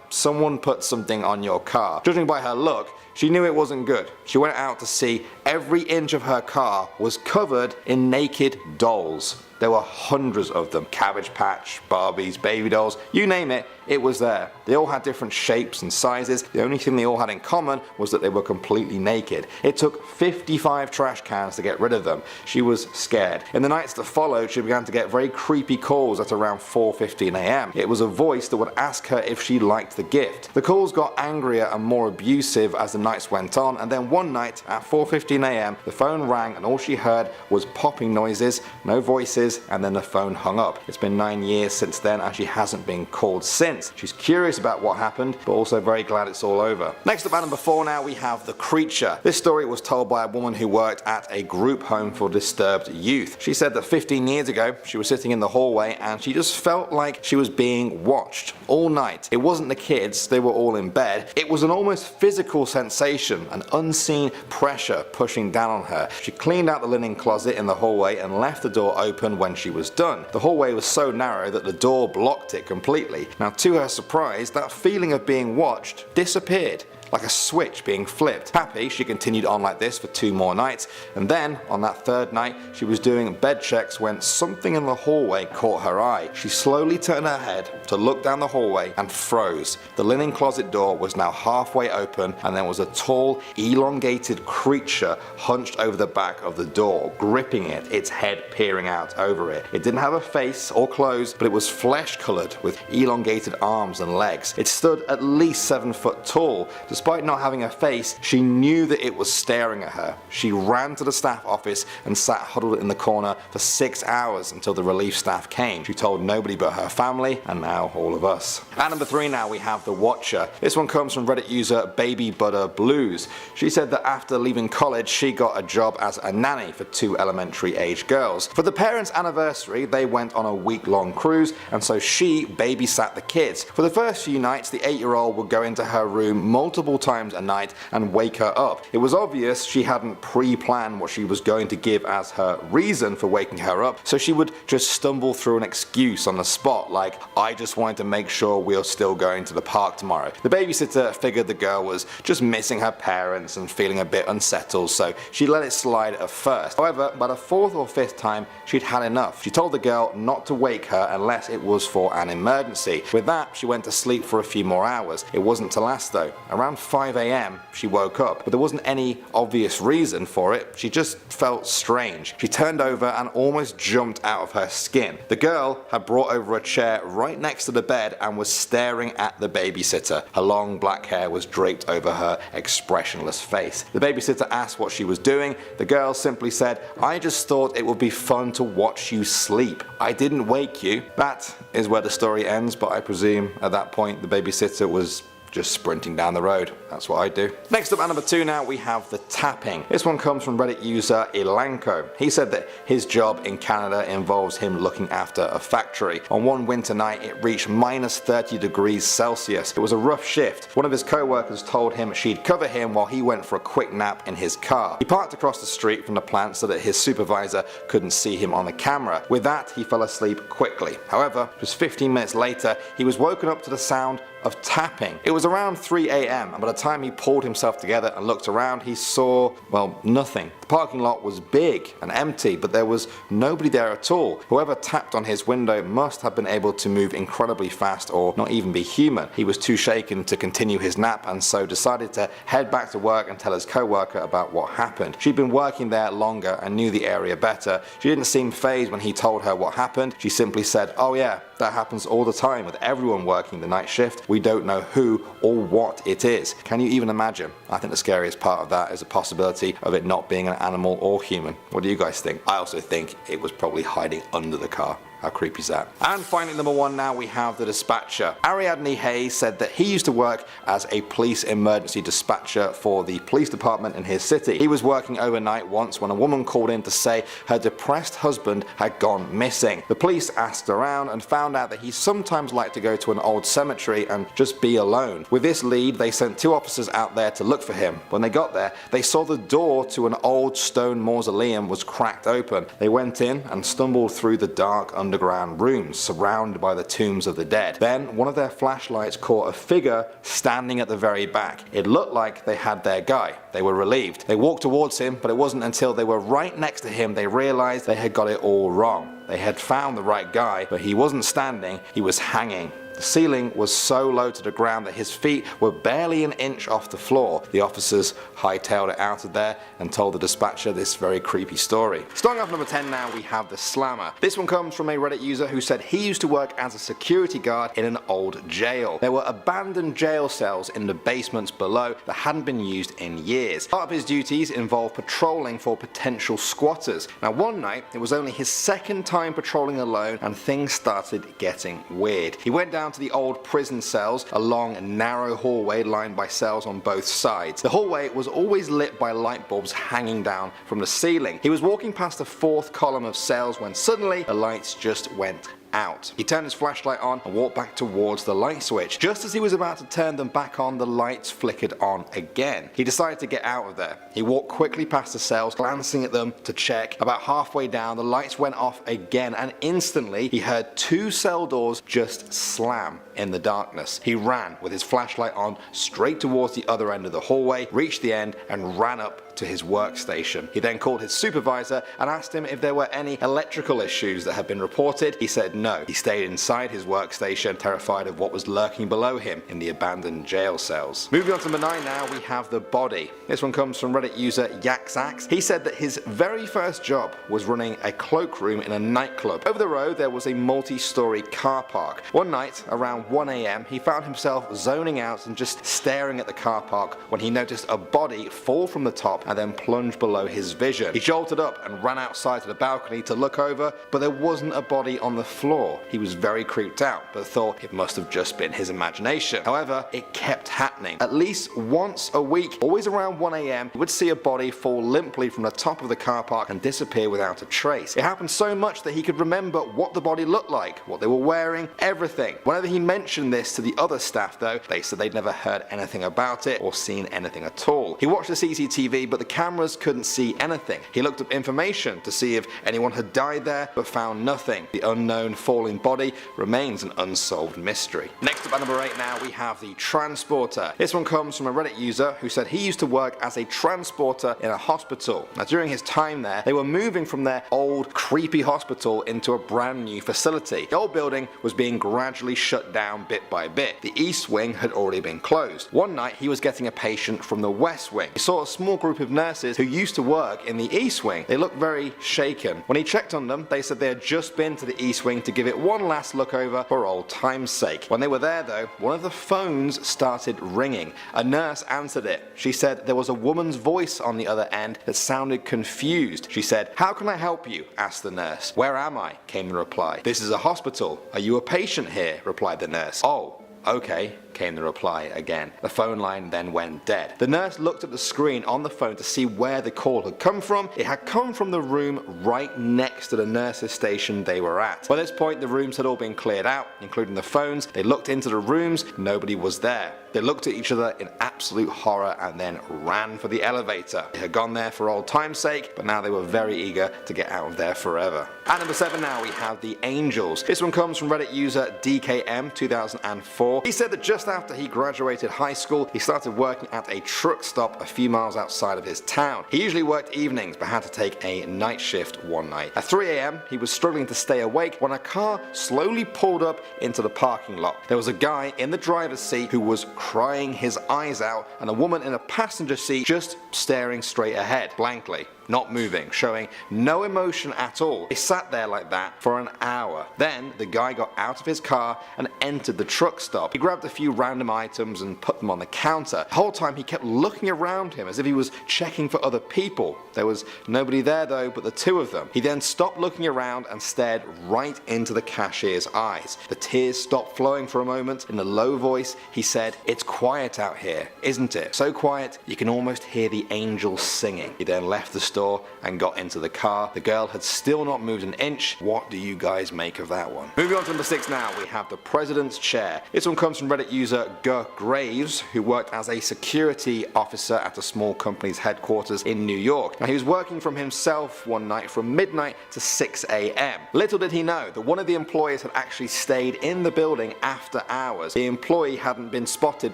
someone put something on your car. Judging by her look, she knew it wasn't good. She went out to see. Every inch of her car was covered in naked dolls. There were hundreds of them. Cabbage Patch, Barbies, baby dolls, you name it, it was there. They all had different shapes and sizes. The only thing they all had in common was that they were completely naked. It took 55 trash cans to get rid of them. She was scared. In the nights that followed, she began to get very creepy calls at around 4:15 AM. It was a voice that would ask her if she liked the gift. The calls got angrier and more abusive as the nights went on, and then one night at 4:15 AM, the phone rang and all she heard was popping noises, no voices, and then the phone hung up. It's been 9 years since then and she hasn't been called since. She's curious about what happened, but also very glad it's all over. Next up at number 4 now we have The Creature. This story was told by a woman who worked at a group home for disturbed youth. She said that 15 years ago she was sitting in the hallway and she just felt like she was being watched all night. It wasn't the kids, they were all in bed. It was an almost physical sensation, an unseen pressure pushing down on her. She cleaned out the linen closet in the hallway and left the door open when she was done. The hallway was so narrow that the door blocked it completely. Now to her surprise, that feeling of being watched disappeared. Like a switch being flipped. Happy, she continued on like this for 2 more nights, and then on that 3rd night she was doing bed checks when something in the hallway caught her eye. She slowly turned her head to look down the hallway and froze. The linen closet door was now halfway open and there was a tall, elongated creature hunched over the back of the door, gripping it, its head peering out over it. It didn't have a face or clothes, but it was flesh colored with elongated arms and legs. It stood at least 7 foot tall, Despite not having a face, she knew that it was staring at her. She ran to the staff office and sat huddled in the corner for 6 hours until the relief staff came. She told nobody but her family, and now all of us. At number 3 now we have the Watcher. This one comes from Reddit user Baby Butter Blues. She said that after leaving college she got a job as a nanny for 2 elementary age girls. For the parents' anniversary they went on a week-long cruise, and so she babysat the kids. For the first few nights the 8-year-old would go into her room multiple times a night and wake her up. It was obvious she hadn't pre-planned what she was going to give as her reason for waking her up, so she would just stumble through an excuse on the spot, like, I just wanted to make sure we are still going to the park tomorrow. The babysitter figured the girl was just missing her parents and feeling a bit unsettled, so she let it slide at first. However, by the 4th or 5th time she'd had enough. She told the girl not to wake her unless it was for an emergency. With that she went to sleep for a few more hours. It wasn't to last though. Around 5 AM she woke up, but there wasn't any obvious reason for it. She just felt strange. She turned over and almost jumped out of her skin. The girl had brought over a chair right next to the bed and was staring at the babysitter. Her long black hair was draped over her expressionless face. The babysitter asked what she was doing. The girl simply said, I just thought it would be fun to watch you sleep. I didn't wake you. That is where the story ends, but I presume at that point the babysitter was just sprinting down the road. That's what I do. Next up at number 2 now we have the tapping. This one comes from Reddit user Elanco. He said that his job in Canada involves him looking after a factory. On one winter night it reached minus 30 degrees Celsius. It was a rough shift. One of his co-workers told him she'd cover him while he went for a quick nap in his car. He parked across the street from the plant so that his supervisor couldn't see him on the camera. With that he fell asleep quickly. However, just 15 minutes later he was woken up to the sound of tapping. It was around 3 AM and by the time he pulled himself together and looked around he saw, well, nothing. The parking lot was big and empty, but there was nobody there at all. Whoever tapped on his window must have been able to move incredibly fast or not even be human. He was too shaken to continue his nap and so decided to head back to work and tell his co-worker about what happened. She'd been working there longer and knew the area better. She didn't seem fazed when he told her what happened. She simply said, oh yeah, that happens all the time with everyone working the night shift. We don't know who or what it is. Can you even imagine? I think the scariest part of that is the possibility of it not being an animal or human. What do you guys think? I also think it was probably hiding under the car. How creepy is that? And finally, number 1 now we have the dispatcher. Ariadne Hayes said that he used to work as a police emergency dispatcher for the police department in his city. He was working overnight once when a woman called in to say her depressed husband had gone missing. The police asked around and found out that he sometimes liked to go to an old cemetery and just be alone. With this lead, they sent 2 officers out there to look for him. When they got there, they saw the door to an old stone mausoleum was cracked open. They went in and stumbled through the dark underground rooms surrounded by the tombs of the dead. Then one of their flashlights caught a figure standing at the very back. It looked like they had their guy. They were relieved. They walked towards him, but it wasn't until they were right next to him they realized they had got it all wrong. They had found the right guy, but he wasn't standing, he was hanging. The ceiling was so low to the ground that his feet were barely an inch off the floor. The officers hightailed it out of there and told the dispatcher this very creepy story. Starting off number 10 now we have the Slammer. This one comes from a Reddit user who said he used to work as a security guard in an old jail. There were abandoned jail cells in the basements below that hadn't been used in years. Part of his duties involved patrolling for potential squatters. Now one night, it was only his 2nd time patrolling alone and things started getting weird. He went down to the old prison cells, a long narrow hallway lined by cells on both sides. The hallway was always lit by light bulbs hanging down from the ceiling. He was walking past the 4th column of cells when suddenly the lights just went out. He turned his flashlight on and walked back towards the light switch. Just as he was about to turn them back on, the lights flickered on again. He decided to get out of there. He walked quickly past the cells, glancing at them to check. About halfway down, the lights went off again and instantly he heard 2 cell doors just slam in the darkness. He ran with his flashlight on straight towards the other end of the hallway, reached the end and ran up to his workstation. He then called his supervisor and asked him if there were any electrical issues that had been reported. He said no. He stayed inside his workstation, terrified of what was lurking below him in the abandoned jail cells. Moving on to number 9 now, we have the body. This one comes from Reddit user Yaxax. He said that his very first job was running a cloakroom in a nightclub. Over the road there was a multi-story car park. One night around around 1 a.m. he found himself zoning out and just staring at the car park when he noticed a body fall from the top and then plunge below his vision. He jolted up and ran outside to the balcony to look over, but there wasn't a body on the floor. He was very creeped out, but thought it must have just been his imagination. However, it kept happening. At least once a week, always around 1 a.m, he would see a body fall limply from the top of the car park and disappear without a trace. It happened so much that he could remember what the body looked like, what they were wearing, everything. Whenever he mentioned this to the other staff though, they said they'd never heard anything about it or seen anything at all. He watched the CCTV, but the cameras couldn't see anything. He looked up information to see if anyone had died there, but found nothing. The unknown falling body remains an unsolved mystery. Next up at number 8 now, we have the transporter. This one comes from a Reddit user who said he used to work as a transporter in a hospital. Now during his time there, they were moving from their old creepy hospital into a brand new facility. The old building was being gradually shut down bit by bit. The east wing had already been closed. One night he was getting a patient from the west wing. He saw a small group of nurses who used to work in the east wing. They looked very shaken. When he checked on them, they said they had just been to the east wing to give it one last look over for old time's sake. When they were there though, one of the phones started ringing. A nurse answered it. She said there was a woman's voice on the other end that sounded confused. She said, "How can I help you?" asked the nurse. "Where am I?" came the reply. "This is a hospital. Are you a patient here?" replied the nurse. "Oh, okay," came the reply again. The phone line then went dead. The nurse looked at the screen on the phone to see where the call had come from. It had come from the room right next to the nurse's station they were at. By this point, the rooms had all been cleared out, including the phones. They looked into the rooms, nobody was there. They looked at each other in absolute horror and then ran for the elevator. They had gone there for old time's sake, but now they were very eager to get out of there forever. At number 7 now, we have the Angels. This one comes from Reddit user DKM2004. He said that just after he graduated high school, he started working at a truck stop a few miles outside of his town. He usually worked evenings but had to take a night shift one night. At 3 a.m, he was struggling to stay awake when a car slowly pulled up into the parking lot. There was a guy in the driver's seat who was crying his eyes out and a woman in a passenger seat just staring straight ahead, blankly. Not moving, showing no emotion at all. They sat there like that for an hour. Then the guy got out of his car and entered the truck stop. He grabbed a few random items and put them on the counter. The whole time he kept looking around him as if he was checking for other people. There was nobody there though but the two of them. He then stopped looking around and stared right into the cashier's eyes. The tears stopped flowing for a moment. In a low voice he said, "It's quiet out here, isn't it? So quiet you can almost hear the angels singing." He then left the store and got into the car. The girl had still not moved an inch. What do you guys make of that one? Moving on to number 6 now, we have the President's Chair. This one comes from Reddit user Gur Graves, who worked as a security officer at a small company's headquarters in New York. Now he was working from himself one night from midnight to 6 a.m. Little did he know that one of the employees had actually stayed in the building after hours. The employee hadn't been spotted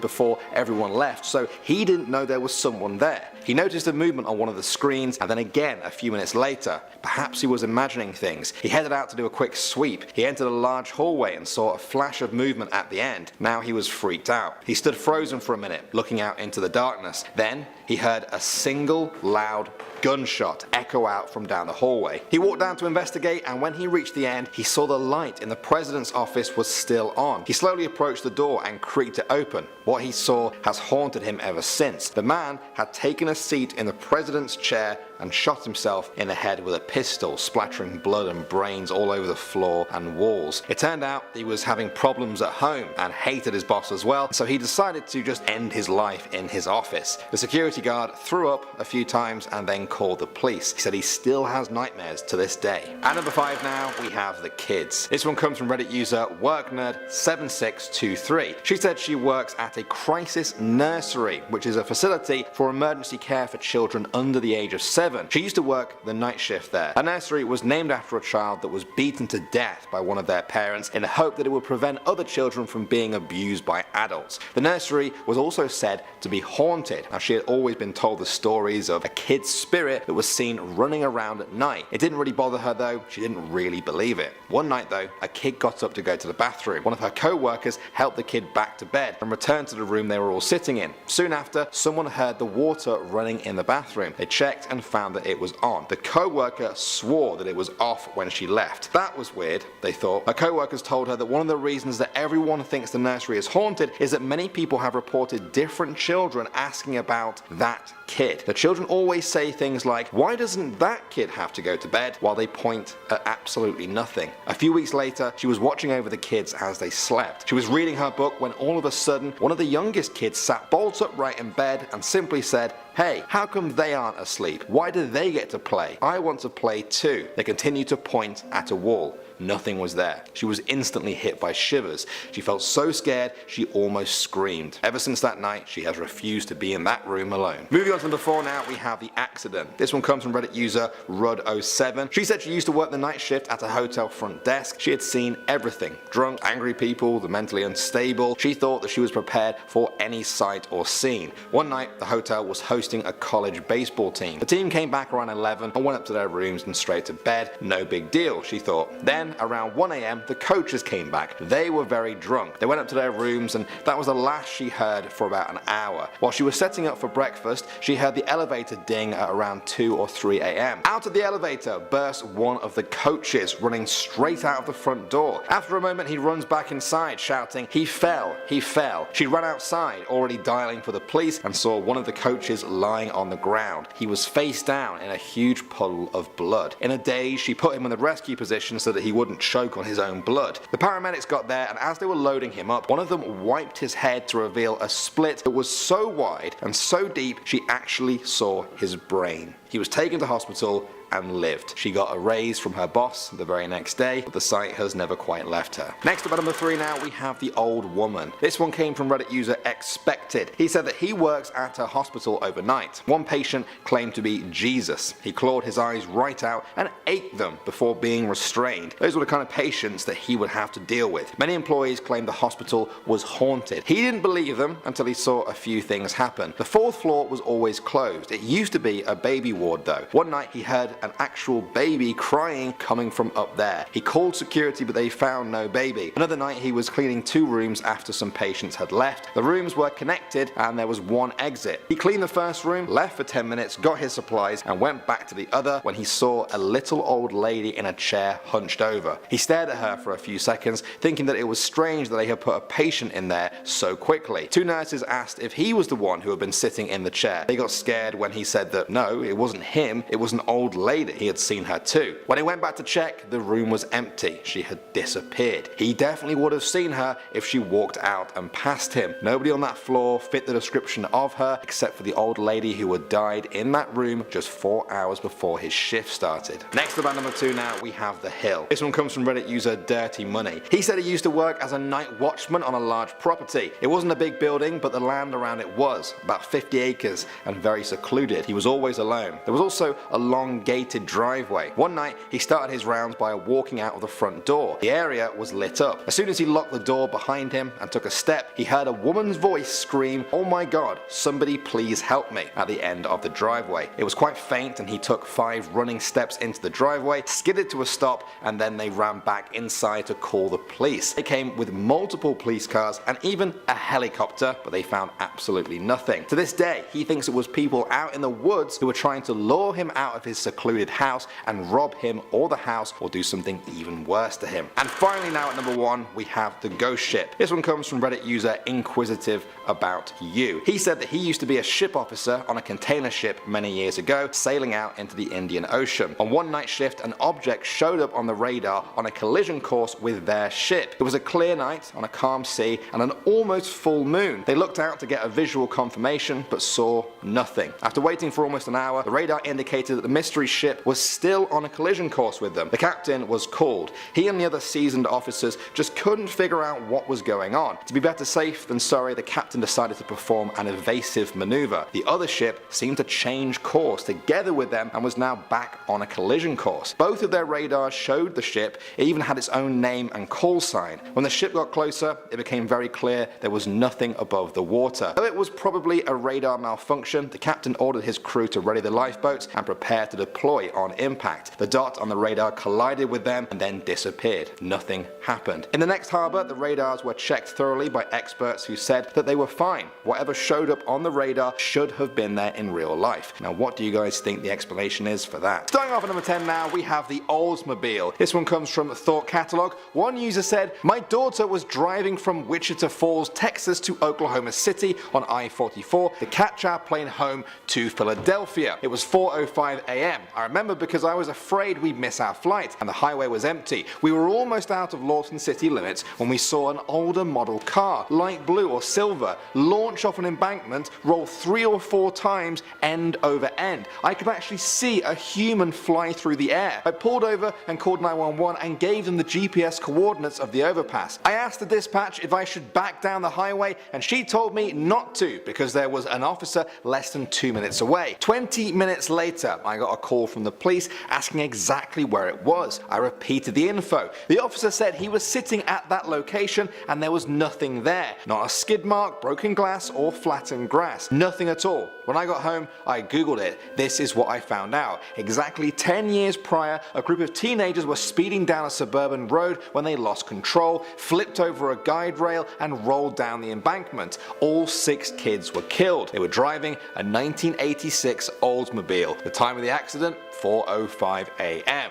before everyone left, so he didn't know there was someone there. He noticed a movement on one of the screens and then again a few minutes later. Perhaps he was imagining things. He headed out to do a quick sweep. He entered a large hallway and saw a flash of movement at the end. Now he was freaked out. He stood frozen for a minute, looking out into the darkness. Then he heard a single loud gunshot echo out from down the hallway. He walked down to investigate, and when he reached the end, he saw the light in the president's office was still on. He slowly approached the door and creaked it open. What he saw has haunted him ever since. The man had taken a seat in the president's chair and shot himself in the head with a pistol, splattering blood and brains all over the floor and walls. It turned out he was having problems at home and hated his boss as well, so he decided to just end his life in his office. The security guard threw up a few times and then called the police. He said he still has nightmares to this day. At number 5 now, we have the kids. This one comes from Reddit user WorkNerd7623. She said she works at a crisis nursery, which is a facility for emergency care for children under the age of 7. She used to work the night shift there. Her nursery was named after a child that was beaten to death by one of their parents in the hope that it would prevent other children from being abused by adults. The nursery was also said to be haunted. Now she had always been told the stories of a kid's spirit that was seen running around at night. It didn't really bother her though. She didn't really believe it. One night though, a kid got up to go to the bathroom. One of her co-workers helped the kid back to bed and returned to the room they were all sitting in. Soon after, someone heard the water running in the bathroom. They checked and found found that it was on. The co-worker swore that it was off when she left. That was weird, they thought. Her co-workers told her that one of the reasons that everyone thinks the nursery is haunted is that many people have reported different children asking about that kid. The children always say things like, "Why doesn't that kid have to go to bed?" while they point at absolutely nothing. A few weeks later, she was watching over the kids as they slept. She was reading her book when all of a sudden, one of the youngest kids sat bolt upright in bed and simply said, "Hey, how come they aren't asleep? Why do they get to play? I want to play too." They continued to point at a wall. Nothing was there. She was instantly hit by shivers. She felt so scared she almost screamed. Ever since that night, she has refused to be in that room alone. Moving on to number 4 now, we have the accident. This one comes from Reddit user Rud07. She said she used to work the night shift at a hotel front desk. She had seen everything. Drunk, angry people, the mentally unstable. She thought that she was prepared for any sight or scene. One night, the hotel was hosting a college baseball team. The team came back around 11 and went up to their rooms and straight to bed. No big deal, she thought. Then, around 1 AM, the coaches came back. They were very drunk. They went up to their rooms and that was the last she heard for about an hour. While she was setting up for breakfast, she heard the elevator ding at around 2 or 3 AM. Out of the elevator burst one of the coaches, running straight out of the front door. After a moment, he runs back inside, shouting, "He fell, he fell." She ran outside, already dialing for the police, and saw one of the coaches lying on the ground. He was face down in a huge puddle of blood. In a daze, she put him in the rescue position so that he wouldn't choke on his own blood. The paramedics got there, and as they were loading him up, one of them wiped his head to reveal a split that was so wide and so deep she actually saw his brain. He was taken to hospital and lived. She got a raise from her boss the very next day, but the sight has never quite left her. Next up at number 3 now, we have the old woman. This one came from Reddit user Expected. He said that he works at a hospital overnight. One patient claimed to be Jesus. He clawed his eyes right out and ate them before being restrained. Those were the kind of patients that he would have to deal with. Many employees claimed the hospital was haunted. He didn't believe them until he saw a few things happen. The 4th floor was always closed. It used to be a baby ward though. One night he heard an actual baby crying coming from up there. He called security but they found no baby. Another night he was cleaning 2 rooms after some patients had left. The rooms were connected and there was one exit. He cleaned the first room, left for 10 minutes, got his supplies and went back to the other when he saw a little old lady in a chair hunched over. He stared at her for a few seconds, thinking that it was strange that they had put a patient in there so quickly. 2 nurses asked if he was the one who had been sitting in the chair. They got scared when he said that no, it wasn't him, it was an old lady. He had seen her too. When he went back to check, the room was empty. She had disappeared. He definitely would have seen her if she walked out and past him. Nobody on that floor fit the description of her except for the old lady who had died in that room just 4 hours before his shift started. Next up at number 2 now, we have the hill. This one comes from Reddit user Dirty Money. He said he used to work as a night watchman on a large property. It wasn't a big building, but the land around it was, about 50 acres and very secluded. He was always alone. There was also a long gated driveway. One night he started his rounds by walking out of the front door. The area was lit up. As soon as he locked the door behind him and took a step, he heard a woman's voice scream, "Oh my god, somebody please help me," at the end of the driveway. It was quite faint and he took 5 running steps into the driveway, skidded to a stop, and then they ran back inside to call the police. They came with multiple police cars and even a helicopter, but they found absolutely nothing. To this day, he thinks it was people out in the woods who were trying to lure him out of his secluded house and rob him or the house or do something even worse to him. And finally now at number 1, we have the ghost ship. This one comes from Reddit user Inquisitive About You. He said that he used to be a ship officer on a container ship many years ago, sailing out into the Indian Ocean. On one night shift, an object showed up on the radar on a collision course with their ship. It was a clear night on a calm sea and an almost full moon. They looked out to get a visual confirmation but saw nothing. After waiting for almost an hour, the radar indicated that the mystery ship was still on a collision course with them. The captain was called. He and the other seasoned officers just couldn't figure out what was going on. To be better safe than sorry, the captain decided to perform an evasive maneuver. The other ship seemed to change course together with them and was now back on a collision course. Both of their radars showed the ship. It even had its own name and call sign. When the ship got closer, it became very clear there was nothing above the water. Though it was probably a radar malfunction, the captain ordered his crew to ready the lifeboats and prepared to deploy on impact. The dot on the radar collided with them and then disappeared. Nothing happened. In the next harbour, the radars were checked thoroughly by experts who said that they were fine. Whatever showed up on the radar should have been there in real life. Now what do you guys think the explanation is for that? Starting off at number 10 now, we have the Oldsmobile. This one comes from Thought Catalog. One user said, "My daughter was driving from Wichita Falls, Texas to Oklahoma City on I-44 to catch our plane home to Philadelphia. It was 4:05 a.m. I remember because I was afraid we'd miss our flight and the highway was empty. We were almost out of Lawson city limits when we saw an older model car, light blue or silver, launch off an embankment, roll 3 or 4 times end over end. I could actually see a human fly through the air. I pulled over and called 911 and gave them the GPS coordinates of the overpass. I asked the dispatch if I should back down the highway and she told me not to because there was an officer less than 2 minutes away. 20 minutes later, I got a call from the police asking exactly where it was. I repeated the info. The officer said he was sitting at that location and there was nothing there. Not a skid mark, broken glass or flattened grass. Nothing at all. When I got home, I googled it. This is what I found out. Exactly 10 years prior, a group of teenagers were speeding down a suburban road when they lost control, flipped over a guide rail and rolled down the embankment. All 6 kids were killed. They were driving a 1986 Oldsmobile. The time of the accident, 4:05 a.m.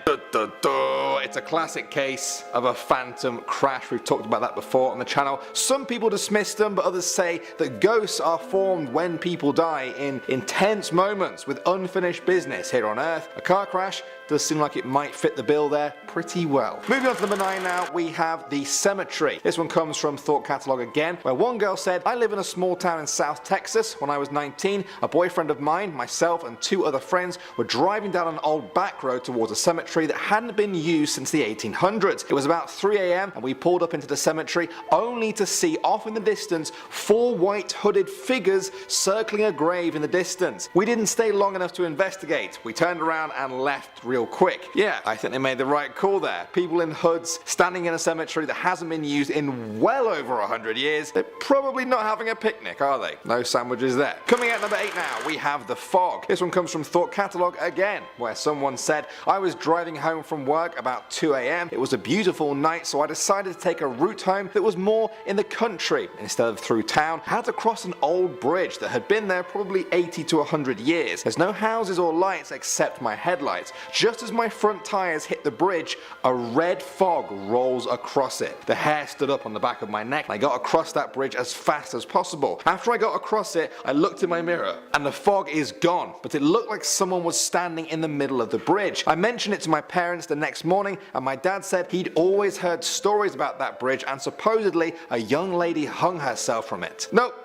It's a classic case of a phantom crash. We've talked about that before on the channel. Some people dismiss them, but others say that ghosts are formed when people die in intense moments with unfinished business here on Earth. A car crash does seem like it might fit the bill there pretty well. Moving on to number 9 now, we have the cemetery. This one comes from Thought Catalog again, where one girl said, "I live in a small town in South Texas. When I was 19, a boyfriend of mine, myself and 2 other friends were driving down an old back road towards a cemetery that hadn't been used since the 1800s. It was about 3 a.m. and we pulled up into the cemetery only to see off in the distance 4 white hooded figures circling a grave in the distance. We didn't stay long enough to investigate. We turned around and left real quick." Yeah, I think they made the right call there. People in hoods standing in a cemetery that hasn't been used in well over 100 years. They're probably not having a picnic, are they? No sandwiches there. Coming at number 8 now, we have the fog. This one comes from Thought Catalog again, where someone said, "I was driving home from work about 2 a.m. It was a beautiful night, so I decided to take a route home that was more in the country instead of through town. I had to cross an old bridge that had been there probably 80 to 100 years. There's no houses or lights except my headlights. Just as my front tires hit the bridge, a red fog rolls across it. The hair stood up on the back of my neck. I got across that bridge as fast as possible. After I got across it, I looked in my mirror and the fog is gone, but it looked like someone was standing in the middle of the bridge. I mentioned it to my parents the next morning and my dad said he'd always heard stories about that bridge and supposedly a young lady hung herself from it. Nope.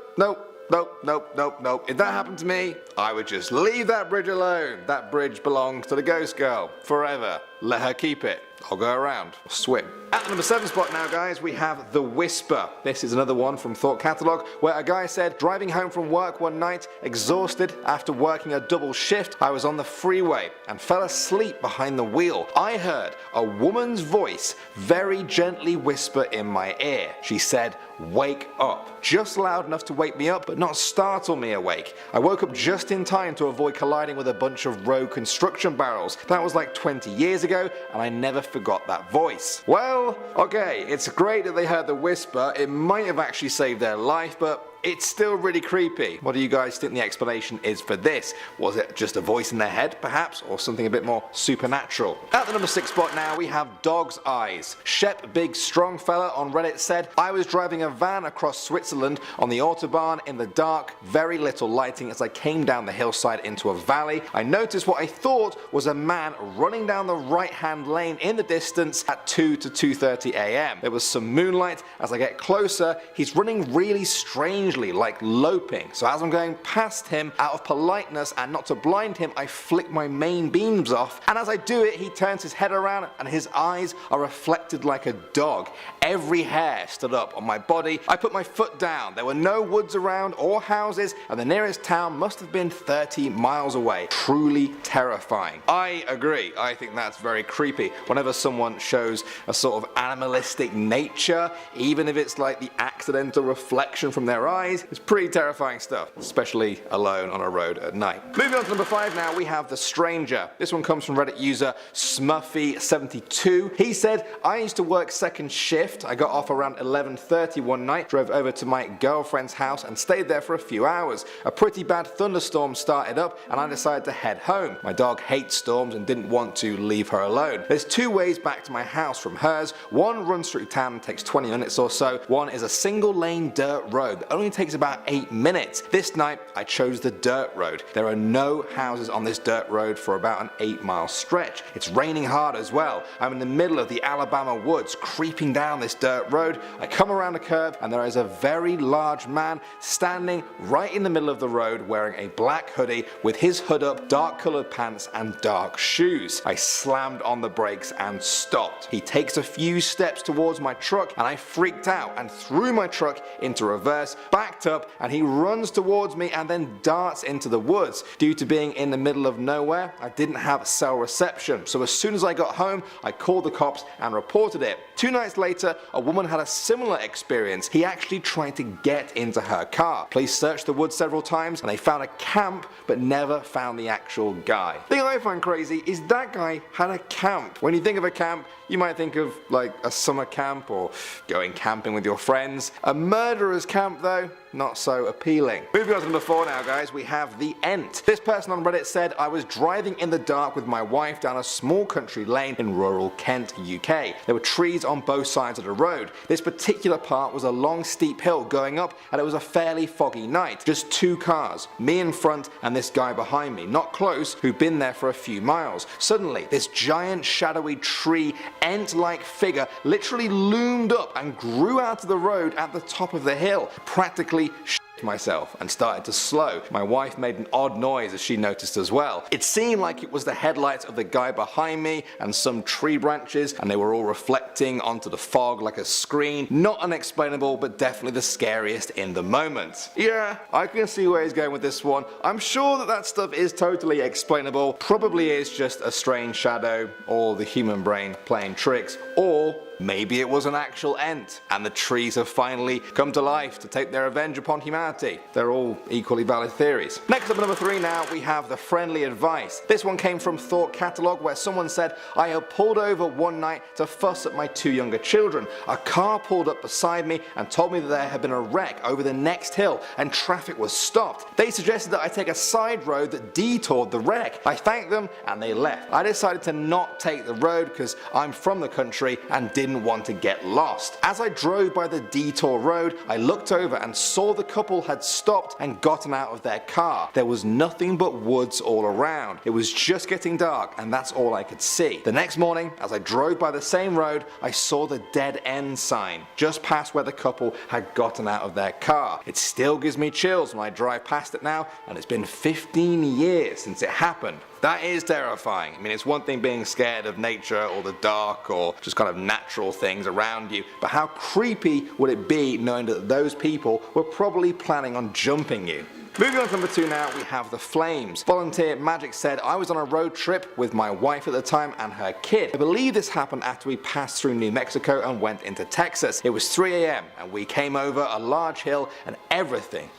If that happened to me, I would just leave that bridge alone. That bridge belongs to the ghost girl forever. Let her keep it. I'll go around, swim. At the number 7 spot now, guys, we have The Whisper. This is another one from Thought Catalog, where a guy said, "Driving home from work one night, exhausted after working a double shift, I was on the freeway and fell asleep behind the wheel. I heard a woman's voice very gently whisper in my ear. She said, 'Wake up.' Just loud enough to wake me up, but not startle me awake. I woke up just in time to avoid colliding with a bunch of rogue construction barrels. That was like 20 years ago, and I never forgot that voice." Well, okay, it's great that they heard the whisper. It might have actually saved their life, but it's still really creepy. What do you guys think the explanation is for this? Was it just a voice in their head, perhaps, or something a bit more supernatural? At the number 6 spot now, we have Dog's Eyes. Shep Big Strong Fella on Reddit said, "I was driving a van across Switzerland on the Autobahn in the dark, very little lighting as I came down the hillside into a valley. I noticed what I thought was a man running down the right-hand lane in the distance at 2 to 2:30 a.m. There was some moonlight. As I get closer, he's running really strange, like loping. So as I'm going past him, out of politeness and not to blind him, I flick my main beams off, and as I do it, he turns his head around and his eyes are reflected like a dog. Every hair stood up on my body. I put my foot down. There were no woods around or houses, and the nearest town must have been 30 miles away. Truly terrifying." I agree. I think that's very creepy. Whenever someone shows a sort of animalistic nature, even if it's like the accidental reflection from their eyes, eyes. It's pretty terrifying stuff, especially alone on a road at night. Moving on to number 5 now, we have The Stranger. This one comes from Reddit user Smuffy72. He said, I used to work second shift. I got off around 11:30 one night, drove over to my girlfriend's house and stayed there for a few hours. A pretty bad thunderstorm started up and I decided to head home. My dog hates storms and didn't want to leave her alone. There's 2 ways back to my house from hers. One runs through town and takes 20 minutes or so. One is a single lane dirt road that only takes about 8 minutes. This night I chose the dirt road. There are no houses on this dirt road for about an 8-mile stretch. It's raining hard as well. I'm in the middle of the Alabama woods creeping down this dirt road. I come around a curve and there is a very large man standing right in the middle of the road wearing a black hoodie with his hood up, dark colored pants and dark shoes. I slammed on the brakes and stopped. He takes a few steps towards my truck and I freaked out and threw my truck into reverse, backed up, and he runs towards me and then darts into the woods. Due to being in the middle of nowhere, I didn't have cell reception, so as soon as I got home I called the cops and reported it. 2 nights later, a woman had a similar experience. He actually tried to get into her car. Police searched the woods several times and they found a camp but never found the actual guy. The thing I find crazy is that guy had a camp. When you think of a camp, you might think of like a summer camp or going camping with your friends. A murderer's camp though, not so appealing. Moving on to number 4 now guys, we have the Ent. This person on Reddit said, I was driving in the dark with my wife down a small country lane in rural Kent, UK. There were trees on both sides of the road. This particular part was a long steep hill going up and it was a fairly foggy night. Just 2 cars, me in front and this guy behind me, not close, who'd been there for a few miles. Suddenly, this giant shadowy tree Ent-like figure literally loomed up and grew out of the road at the top of the hill. Practically myself and started to slow. My wife made an odd noise as she noticed as well. It seemed like it was the headlights of the guy behind me and some tree branches, and they were all reflecting onto the fog like a screen. Not unexplainable, but definitely the scariest in the moment. Yeah, I can see where he's going with this one. I'm sure that stuff is totally explainable. Probably is just a strange shadow or the human brain playing tricks, or maybe it was an actual Ent and the trees have finally come to life to take their revenge upon humanity. They're all equally valid theories. Next up at number 3 now, we have the friendly advice. This one came from Thought Catalog where someone said, I had pulled over one night to fuss at my 2 younger children. A car pulled up beside me and told me that there had been a wreck over the next hill and traffic was stopped. They suggested that I take a side road that detoured the wreck. I thanked them and they left. I decided to not take the road because I'm from the country and didn't want to get lost. As I drove by the detour road, I looked over and saw the couple had stopped and gotten out of their car. There was nothing but woods all around. It was just getting dark and that's all I could see. The next morning, as I drove by the same road, I saw the dead end sign just past where the couple had gotten out of their car. It still gives me chills when I drive past it now, and it's been 15 years since it happened. That is terrifying. I mean, it's one thing being scared of nature or the dark or just kind of natural things around you, but how creepy would it be knowing that those people were probably planning on jumping you? Moving on to number 2 now, we have the flames. Volunteer Magic said, I was on a road trip with my wife at the time and her kid. I believe this happened after we passed through New Mexico and went into Texas. It was 3 AM and we came over a large hill and everything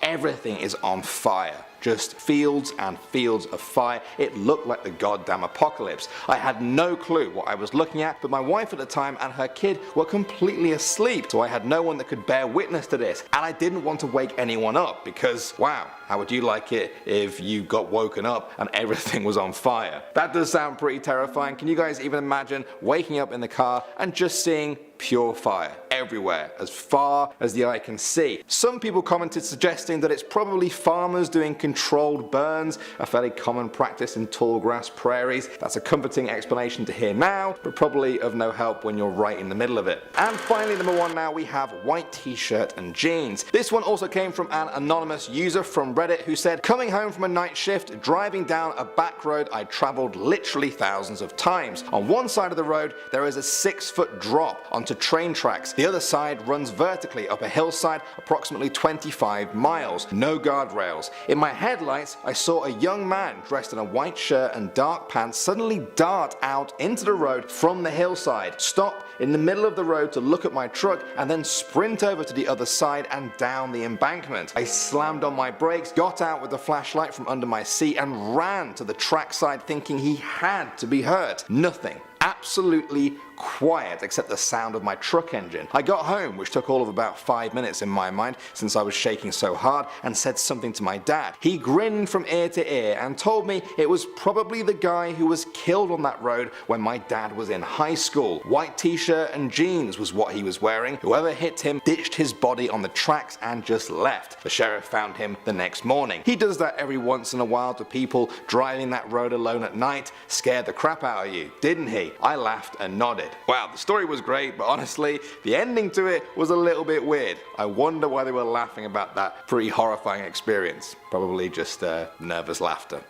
is on fire. Just fields and fields of fire. It looked like the goddamn apocalypse. I had no clue what I was looking at, but my wife at the time and her kid were completely asleep, so I had no one that could bear witness to this, and I didn't want to wake anyone up because, wow, how would you like it if you got woken up and everything was on fire? That does sound pretty terrifying. Can you guys even imagine waking up in the car and just seeing pure fire everywhere, as far as the eye can see? Some people commented suggesting that it's probably farmers doing controlled burns, a fairly common practice in tall grass prairies. That's a comforting explanation to hear now, but probably of no help when you're right in the middle of it. And finally, number 1 now, we have white t-shirt and jeans. This one also came from an anonymous user from Reddit who said, coming home from a night shift, driving down a back road I traveled literally thousands of times. On one side of the road, there is a 6-foot drop onto onto train tracks. The other side runs vertically up a hillside approximately 25 miles. No guardrails. In my headlights, I saw a young man dressed in a white shirt and dark pants suddenly dart out into the road from the hillside, stop in the middle of the road to look at my truck, and then sprint over to the other side and down the embankment. I slammed on my brakes, got out with the flashlight from under my seat, and ran to the trackside thinking he had to be hurt. Nothing. Absolutely quiet except the sound of my truck engine. I got home, which took all of about 5 minutes in my mind since I was shaking so hard, and said something to my dad. He grinned from ear to ear and told me it was probably the guy who was killed on that road when my dad was in high school. White t-shirt and jeans was what he was wearing. Whoever hit him ditched his body on the tracks and just left. The sheriff found him the next morning. He does that every once in a while to people driving that road alone at night. Scared the crap out of you, didn't he? I laughed and nodded. Wow, the story was great, but honestly, the ending to it was a little bit weird. I wonder why they were laughing about that pretty horrifying experience. Probably just nervous laughter.